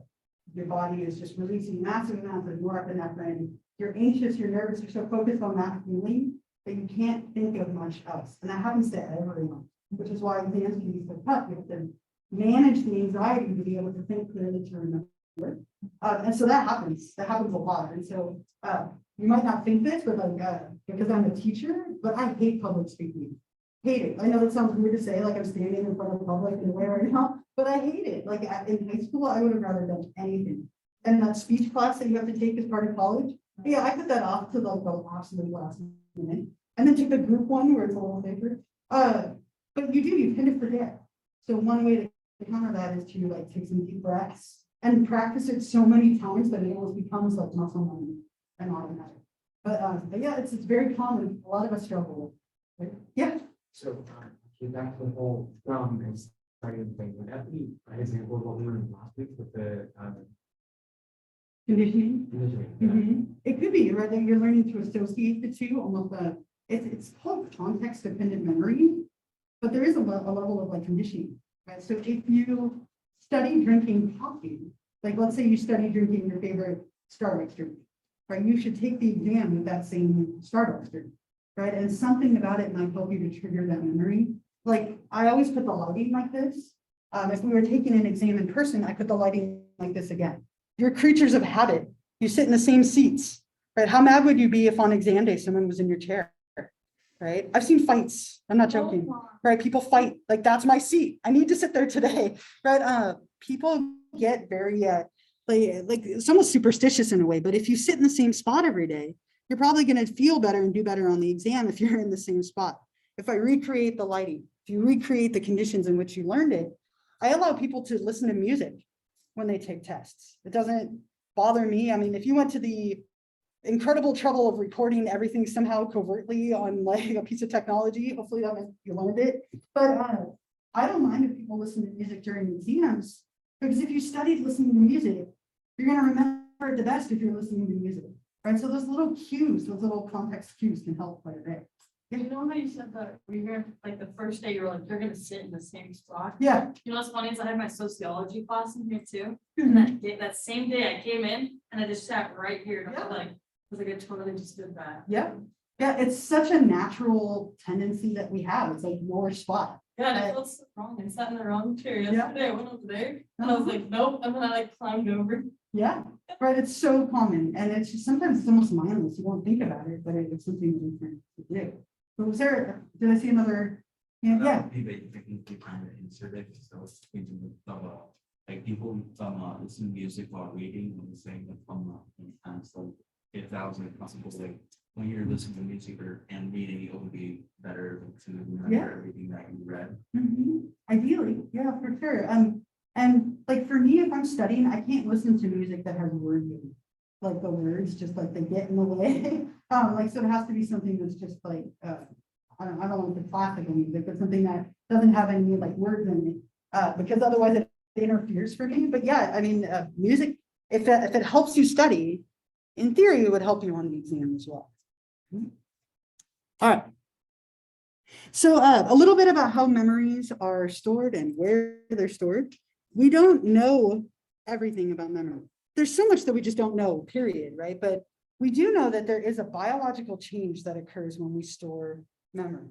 Your body is just releasing massive amounts of norepinephrine. You're anxious, you're nervous, you're so focused on that feeling that you can't think of much else. And that happens to everyone, which is why exams can be so tough. You have to manage the anxiety to be able to think clearly to remember. And so that happens a lot. And so you might not think this, but like, because I'm a teacher, but I hate public speaking. Hate it. I know that sounds weird to say, like I'm standing in front of the public in a way right now, but I hate it. Like in high school, I would have rather done anything. And that speech class that you have to take as part of college, yeah, I put that off to like the absolute last minute. And then took the group one where it's a little safer. But you tend to forget. So one way to counter that is to like take some deep breaths and practice it so many times that it almost becomes like muscle memory and automatic. But yeah, it's very common. A lot of us struggle with it. Yeah. So, back to the whole from and starting thing, would that be an example of what we learned last week with the Conditioning. conditioning? It could be, right? That you're learning to associate the two, almost it's called context dependent memory, but there is a level of like conditioning, right? So if you study drinking coffee, like let's say you study drinking your favorite Starbucks drink, right? You should take the exam with that same Starbucks drink, right? And something about it might help you to trigger that memory. Like I always put the lighting like this. If we were taking an exam in person, I put the lighting like this again. You're creatures of habit. You sit in the same seats, right? How mad would you be if on exam day someone was in your chair, right? I've seen fights. I'm not joking, right? People fight, like that's my seat. I need to sit there today, right? People get very, like it's almost superstitious in a way, but if you sit in the same spot every day, you're probably going to feel better and do better on the exam if you're in the same spot. If I recreate the lighting, if you recreate the conditions in which you learned it, I allow people to listen to music when they take tests. It doesn't bother me. I mean, if you went to the incredible trouble of recording everything somehow covertly on like a piece of technology, hopefully that meant you learned it. But I don't mind if people listen to music during exams, because if you studied listening to music, you're going to remember it the best if you're listening to music, right? So those little cues, those little context cues can help quite a bit. You know how you said that we were like the first day you were like, you're gonna sit in the same spot? Yeah. You know what's funny is I had my sociology class in here too. And that day, that same day I came in and I just sat right here. And I was like, I totally just did that. Yeah. Yeah. It's such a natural tendency that we have. It's like your spot. Yeah, and I felt so wrong. I sat in the wrong chair yesterday. I went over there and I was like, nope. And then I like climbed over. Yeah. Right. It's so common. And it's just sometimes it's almost mindless. You won't think about it, but it's something that you can do. But was there, did I see another? Yeah. Technically kind of answered it, so it's thinking of, like people listen to music while reading and saying that sometimes so if that was like possible, like when you're listening to music and reading, it would be better to remember everything that you read. Ideally, yeah, for sure. And like for me, if I'm studying, I can't listen to music that has words in it. Like the words, just like they get in the way. Like, so it has to be something that's just like, I don't want to say classical music, but something that doesn't have any like words in it, because otherwise it interferes for me. But yeah, I mean, music, if it helps you study, in theory, it would help you on the exam as well. All right. So a little bit about how memories are stored and where they're stored. We don't know everything about memory. There's so much that we just don't know, period, right? But we do know that there is a biological change that occurs when we store memory.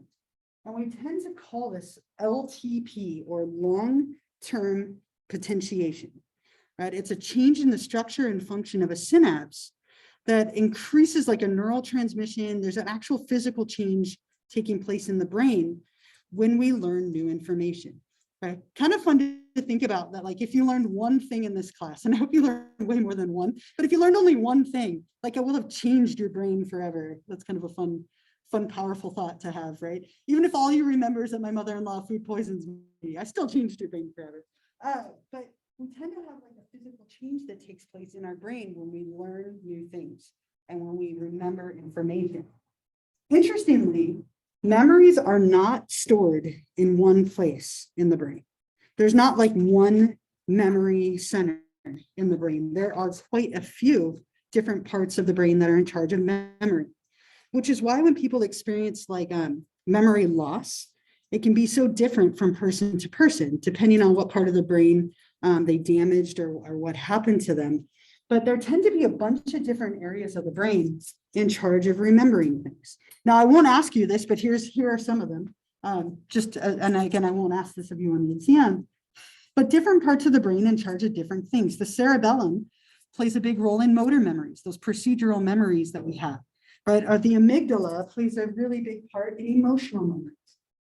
And we tend to call this LTP, or long-term potentiation, right? It's a change in the structure and function of a synapse that increases like a neural transmission. There's an actual physical change taking place in the brain when we learn new information, right? Kind of fun to think about that, like if you learned one thing in this class, and I hope you learned way more than one, but if you learned only one thing, like it will have changed your brain forever. That's kind of a fun, powerful thought to have, right? Even if all you remember is that my mother-in-law food poisons me, I still changed your brain forever. But we tend to have like a physical change that takes place in our brain when we learn new things and when we remember information. Interestingly, memories are not stored in one place in the brain. There's not like one memory center in the brain. There are quite a few different parts of the brain that are in charge of memory, which is why when people experience like memory loss, it can be so different from person to person, depending on what part of the brain they damaged or what happened to them. But there tend to be a bunch of different areas of the brain in charge of remembering things. Now, I won't ask you this, but here are some of them. And again, I won't ask this of you on the exam, but different parts of the brain in charge of different things. The cerebellum plays a big role in motor memories, those procedural memories that we have, right? Or the amygdala plays a really big part in emotional memories,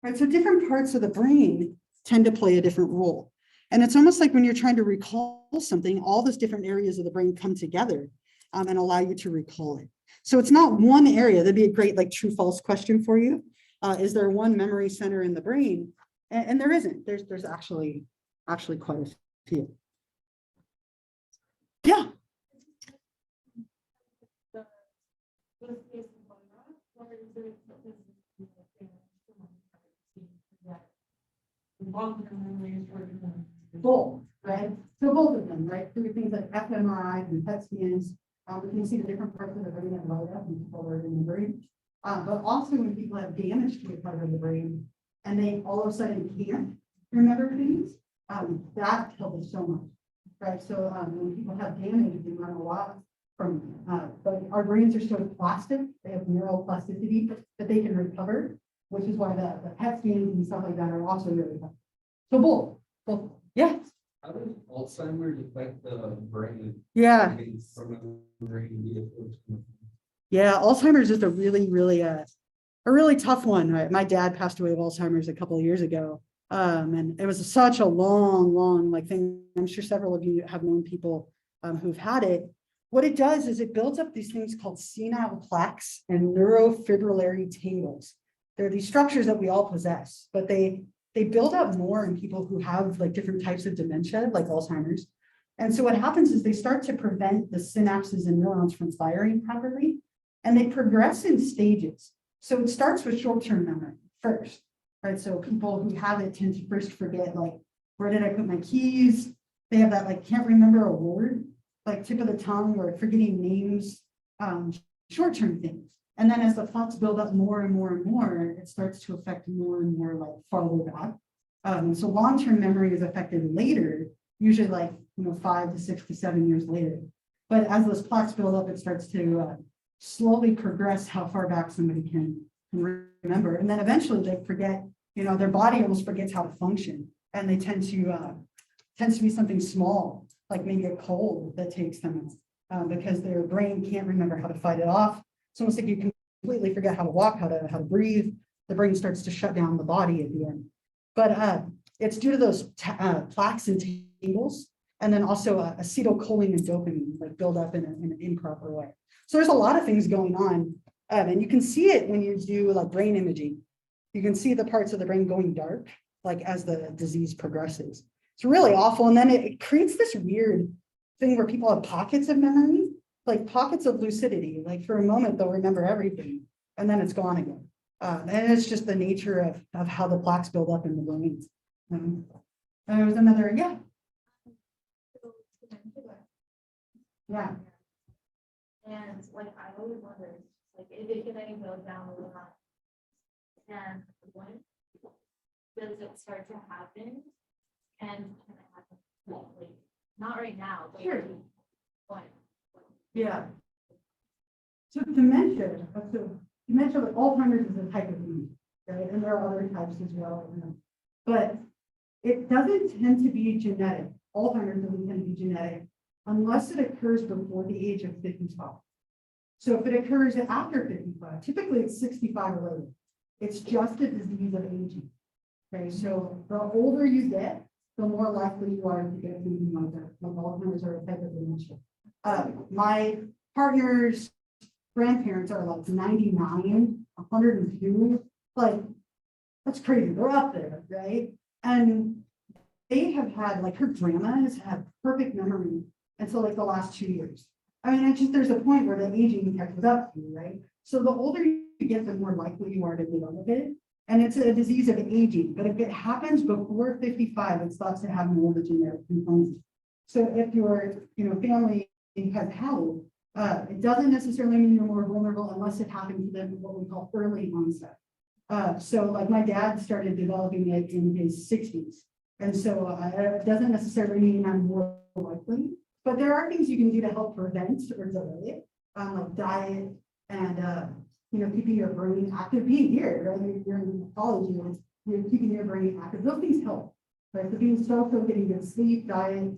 right? So different parts of the brain tend to play a different role. And it's almost like when you're trying to recall something, all those different areas of the brain come together and allow you to recall it. So it's not one area. That'd be a great like true false question for you. Is there one memory center in the brain? And there isn't. There's actually quite a few. Yeah. Both, right? So both of them, right? Through things like fMRI and PET scans, we can see the different parts of the brain that light up and people are remembering. But also when people have damage to a part of the brain and they all of a sudden can't remember things, that tells us so much, right? So when people have damage, they learn a lot from, but our brains are so plastic, they have neuroplasticity that they can recover, which is why the PET scans and stuff like that are also really helpful. So both, yeah. How does Alzheimer's affect the brain? Yeah. From Yeah, Alzheimer's is a really tough one, right? My dad passed away of Alzheimer's a couple of years ago. And it was such a long like thing. I'm sure several of you have known people who've had it. What it does is it builds up these things called senile plaques and neurofibrillary tangles. They're these structures that we all possess, but they build up more in people who have like different types of dementia, like Alzheimer's. And so what happens is they start to prevent the synapses and neurons from firing properly, and they progress in stages. So it starts with short-term memory first, right? So people who have it tend to first forget, like, where did I put my keys? They have that, like, can't remember a word, like tip of the tongue, or forgetting names, short-term things. And then as the thoughts build up more and more and more, it starts to affect more and more, like, farther back. So long-term memory is affected later, usually like, 5 to 6 to 7 years later. But as those plaques build up, it starts to slowly progress how far back somebody can remember. And then eventually they forget, their body almost forgets how to function. And they tends to be something small, like maybe a cold that takes them because their brain can't remember how to fight it off. It's almost like you completely forget how to walk, how to breathe. The brain starts to shut down the body at the end. But it's due to those plaques and tangles, and then also acetylcholine and dopamine like build up in an improper way. So there's a lot of things going on, and you can see it when you do like brain imaging. You can see the parts of the brain going dark, like as the disease progresses. It's really awful, and then it creates this weird thing where people have pockets of memory, like pockets of lucidity. Like for a moment, they'll remember everything, and then it's gone again. And it's just the nature of how the plaques build up in the brain. There was another, yeah. And like, I always wondered, like, if it can go down a lot. And when does it start to happen? And can it happen? Like, not right now, but Sure. when? Yeah. So dementia, like Alzheimer's is a type of dementia, right? And there are other types as well. But it doesn't tend to be genetic. Alzheimer's doesn't tend to be genetic unless it occurs before the age of 55. So if it occurs after 55, typically it's 65 or later. It's just a disease of aging. Okay, so the older you get, the more likely you are to get something like that. Like Alzheimer's or a type of dementia. My partner's grandparents are like 99, 102. Like, that's crazy. They're up there, right? And they have had, like, her grandma has had perfect memory until like the last 2 years. I mean, it's just, there's a point where the aging catches up to you, right? So the older you get, the more likely you are to develop it. And it's a disease of aging, but if it happens before 55, it's thought to have more of a genetic component. So if your, family has had it, it doesn't necessarily mean you're more vulnerable unless it happens to them what we call early onset. So like my dad started developing it in his 60s. And so it doesn't necessarily mean I'm more likely, but there are things you can do to help prevent or delay it, like diet and, keeping your brain active, being here, right? You're in college, you're keeping your brain active. Those things help, right? So being social, getting good sleep, diet,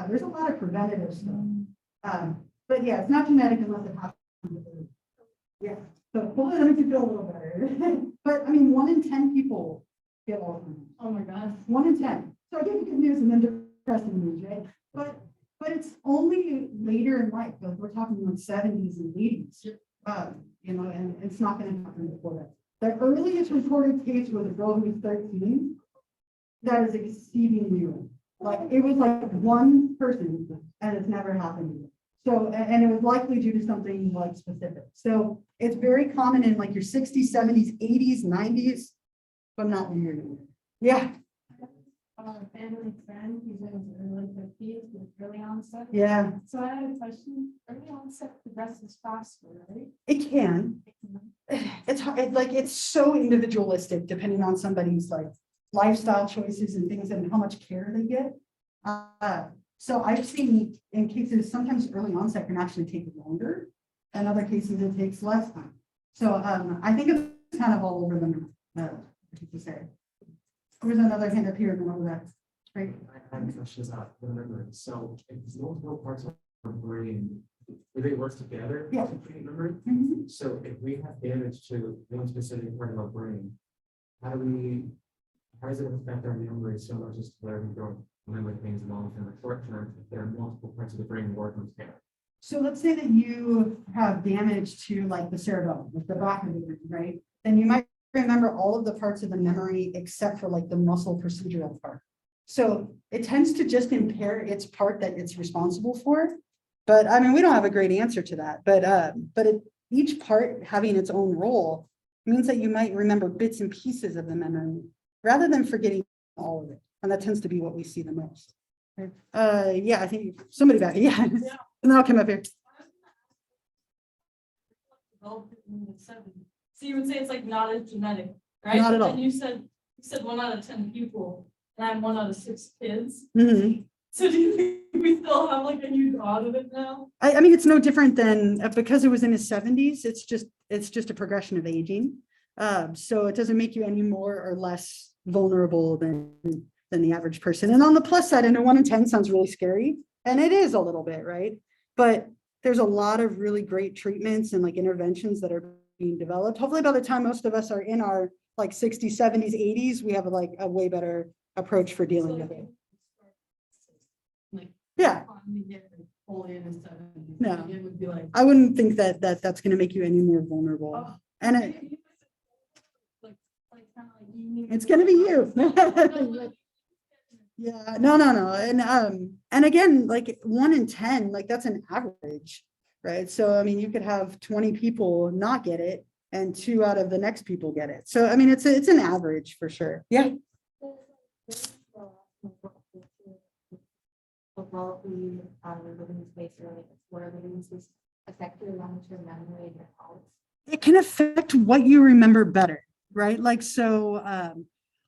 there's a lot of preventative stuff. But yeah, it's not genetic unless it happens. Yeah, so hopefully that makes you feel a little better. But I mean, 1 in 10 people get Alzheimer's. Oh my God. 1 in 10. So I give you good news and then depressing news, right? But it's only later in life, like we're talking like 70s and 80s. And it's not going to happen before that. The earliest reported case was a girl who was 13. That is exceedingly rare. Like it was like one person, and it's never happened again. So, and it was likely due to something like specific. So it's very common in like your 60s, 70s, 80s, 90s, but not weird. Yeah. Family friend who's in his early 50s with early onset. Yeah, So I had a question. Early onset progresses faster, right? it can. It's hard, like it's so individualistic depending on somebody's like lifestyle choices and things and how much care they get. So I've seen in cases, sometimes early onset can actually take longer. In other cases, it takes less time. So I think it's kind of all over the map, to say. There's another hand up here and over there. I have questions about the memory. So if there's multiple parts of our brain, do they work together Yeah. to create memory? Mhm. So if we have damage to one specific part of our brain, how does it affect our memory so much as to where we don't remember things long term or short term if there are multiple parts of the brain working together? So let's say that you have damage to like the cerebellum, like the back of the brain, right? Then you might remember all of the parts of the memory except for like the muscle procedural part. So it tends to just impair its part that it's responsible for. But I mean, we don't have a great answer to that, but each part having its own role means that you might remember bits and pieces of the memory rather than forgetting all of it. And that tends to be what we see the most. Yeah, I think somebody back, yeah. And then I'll come up here. Developed in the 70s. So you would say it's like not as genetic, right? Not at all. And you said 1 out of 10 people, and I'm 1 out of 6 kids. Mhm. So do you think we still have like a huge odd of it now? I mean, it's no different than because it was in his 70s, it's just a progression of aging. So it doesn't make you any more or less vulnerable than the average person. And on the plus side, I know 1 in 10 sounds really scary, and it is a little bit, right? But there's a lot of really great treatments and like interventions that are being developed. Hopefully by the time most of us are in our like 60s, 70s, 80s, we have like a way better approach for dealing with it. Like, Yeah. finally get like fully in the 70s. No. It would be like. I wouldn't think that's going to make you any more vulnerable. Oh, And like kinda like you. it's going to be you. Yeah, no. And again, like 1 in 10, like that's an average, right? So, I mean, you could have 20 people not get it and 2 out of the next people get it. So, I mean, it's an average for sure. Yeah. Developing living space or like explore living space affect your long-term memory and your health. It can affect what you remember better, right? Like, so,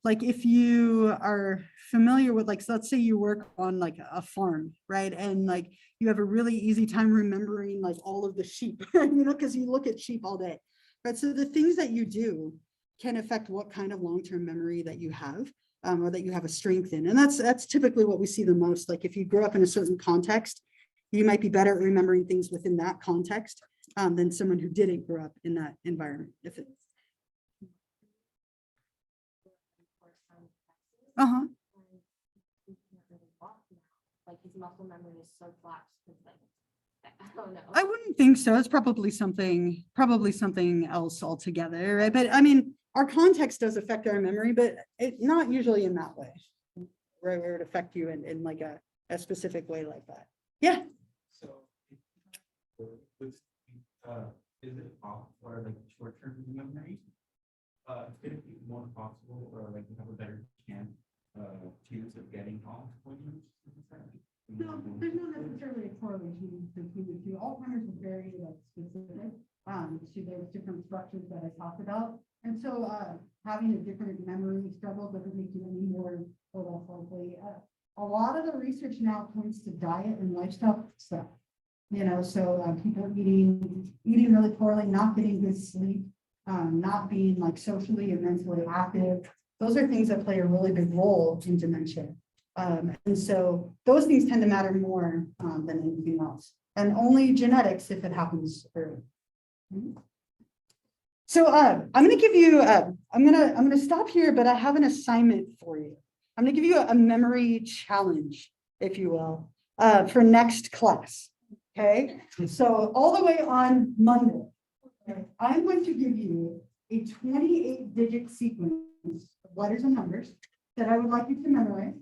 like if you are familiar with, like, so let's say you work on like a farm, right? And like you have a really easy time remembering like all of the sheep, because you look at sheep all day, right? So the things that you do can affect what kind of long-term memory that you have, or that you have a strength in. And that's typically what we see the most. Like if you grew up in a certain context, you might be better at remembering things within that context than someone who didn't grow up in that environment. If it, uh-huh. Like his muscle memory is so flat. Like, I don't know. I wouldn't think so. It's probably something else altogether, right? But I mean, our context does affect our memory, but it not usually in that way, right? Where it would affect you in like a specific way like that. Yeah. So, with, is it off for like short-term memory? Could it be more possible or like you have a better chance of getting off when you? No, there's not necessarily a correlation between the two. Alzheimer's is very like specific to those different structures that I talked about. And so having a different memory struggle doesn't make you any more or less likely. A lot of the research now points to diet and lifestyle stuff. So people eating really poorly, not getting good sleep, not being like socially and mentally active. Those are things that play a really big role in dementia. And so those things tend to matter more than anything else, and only genetics if it happens early. So I'm going to give you, I'm going to stop here, but I have an assignment for you. I'm going to give you a memory challenge, if you will, for next class. Okay, so all the way on Monday, okay, I'm going to give you a 28-digit sequence of letters and numbers that I would like you to memorize.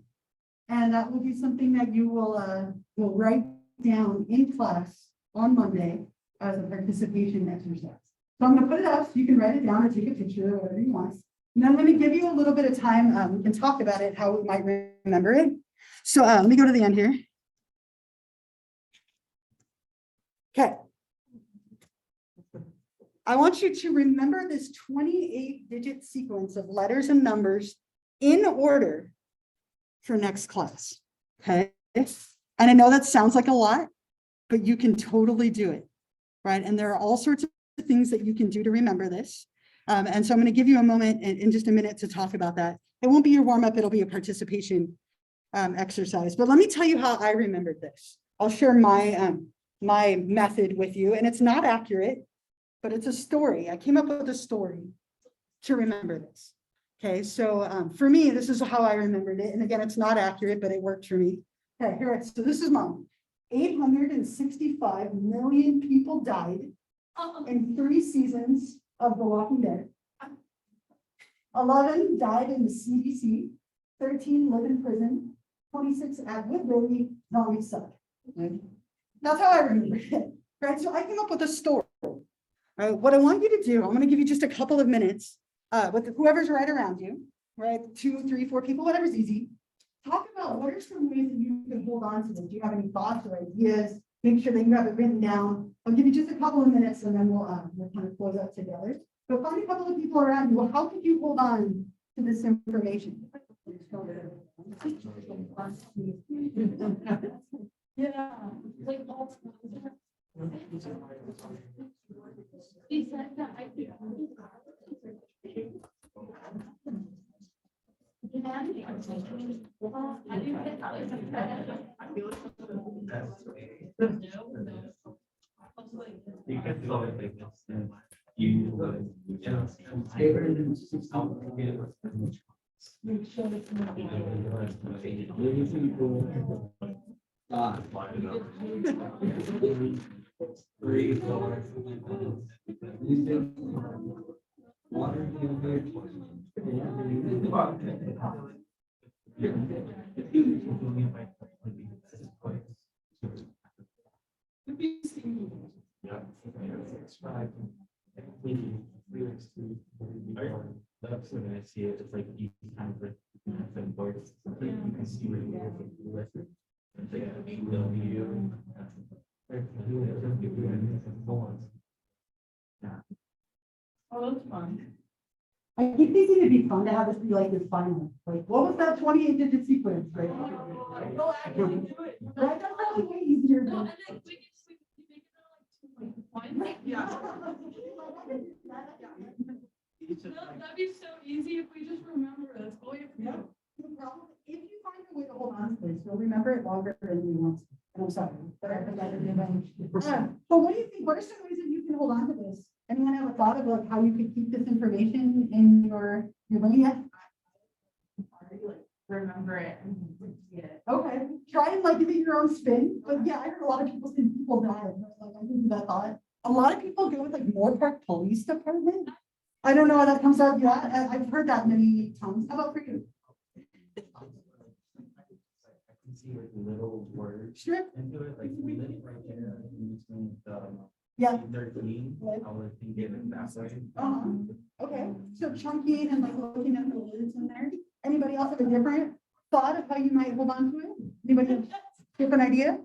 And that will be something that you will write down in class on Monday as a participation exercise. So I'm going to put it up so you can write it down or take a picture or whatever you want. And I'm going to give you a little bit of time. We can talk about it, how we might remember it. So let me go to the end here. Okay. I want you to remember this 28-digit sequence of letters and numbers in order for next class. Okay. And I know that sounds like a lot, but you can totally do it. Right. And there are all sorts of things that you can do to remember this. And so I'm going to give you a moment in just a minute to talk about that. It won't be your warm up. It'll be a participation exercise. But let me tell you how I remembered this. I'll share my my method with you, and it's not accurate, but it's a story. I came up with a story to remember this. Okay, so for me, this is how I remembered it. And again, it's not accurate, but it worked for me. Okay, here it is. So this is mine. 865 million people died in 3 seasons of The Walking Dead. 11 died in the CDC, 13 live in prison, 26 at Woodbury, zombies suck. Right? That's how I remember it. Right, so I came up with a story. What I want you to do, I'm going to give you just a couple of minutes with whoever's right around you, right? 2, 3, 4 people, whatever's easy. Talk about what are some ways that you can hold on to this. Do you have any thoughts or ideas? Make sure that you have it written down. I'll give you just a couple of minutes and then we'll kind of close up together. So find a couple of people around you. Well, how could you hold on to this information? Yeah, like all. He said that I could. You can go like this. You. That's when I see it, it's like each kind of like. You can see where you're. It's like, Oh, that's fun. I keep thinking it'd be fun to have this be like this final. Like, what was that 28-digit sequence? Right? Go actually do it. Right, that's probably way easier. No, than- and then we can make it like 2 Yeah. No, that'd be so easy if we just remember it. That's all you have to No, do. no problem. If you find a way to hold on to this, you'll remember it longer than you want. And I'm sorry, but I think I did it. But what do you think? What are some ways that you can hold on to this? Anyone have a thought of like how you could keep this information in your brain yet? Remember it and get it. Okay, try and like give it your own spin. But yeah, I heard a lot of people say people die. And I was like, I didn't do that thought. A lot of people go with like Moore Park Police Department. I don't know how that comes out. Yeah, I've heard that many times. How about for you? I can see like little words Sure. into it, like lit right there in between the. Yeah. 13, I would think it in that way. Okay, so chunking and like looking at the words in there. Anybody else have a different thought of how you might hold on to it? Anybody have a different idea?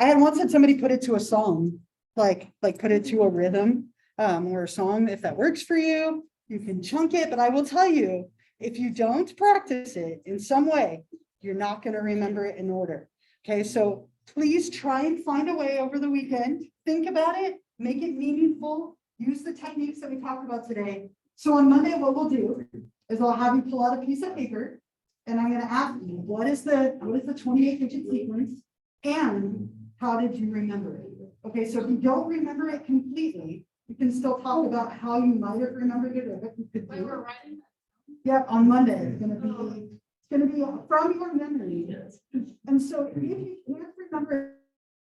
I had once had somebody put it to a song, like put it to a rhythm or a song. If that works for you, you can chunk it. But I will tell you, if you don't practice it in some way, you're not going to remember it in order. Okay, so please try and find a way over the weekend. Think about it, make it meaningful, use the techniques that we talked about today. So on Monday, what we'll do is I'll have you pull out a piece of paper and I'm going to ask you, what is the 28-digit sequence and how did you remember it? Okay, so if you don't remember it completely, you can still talk about how you might have remembered it or what you could Wait, do. we're writing. Yep, on Monday, it's gonna be from your memory. And so if you can't remember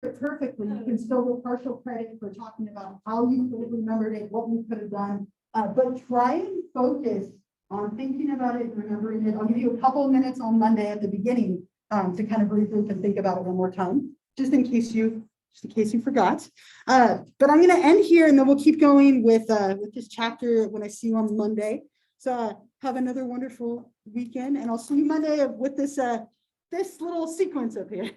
it perfectly, you can still get partial credit for talking about how you could have remembered it, what you could have done. But try and focus on thinking about it and remembering it. I'll give you a couple of minutes on Monday at the beginning to kind of regroup and think about it one more time, just in case you forgot. But I'm gonna end here and then we'll keep going with this chapter when I see you on Monday. So have another wonderful weekend and I'll see you Monday with this little sequence up here.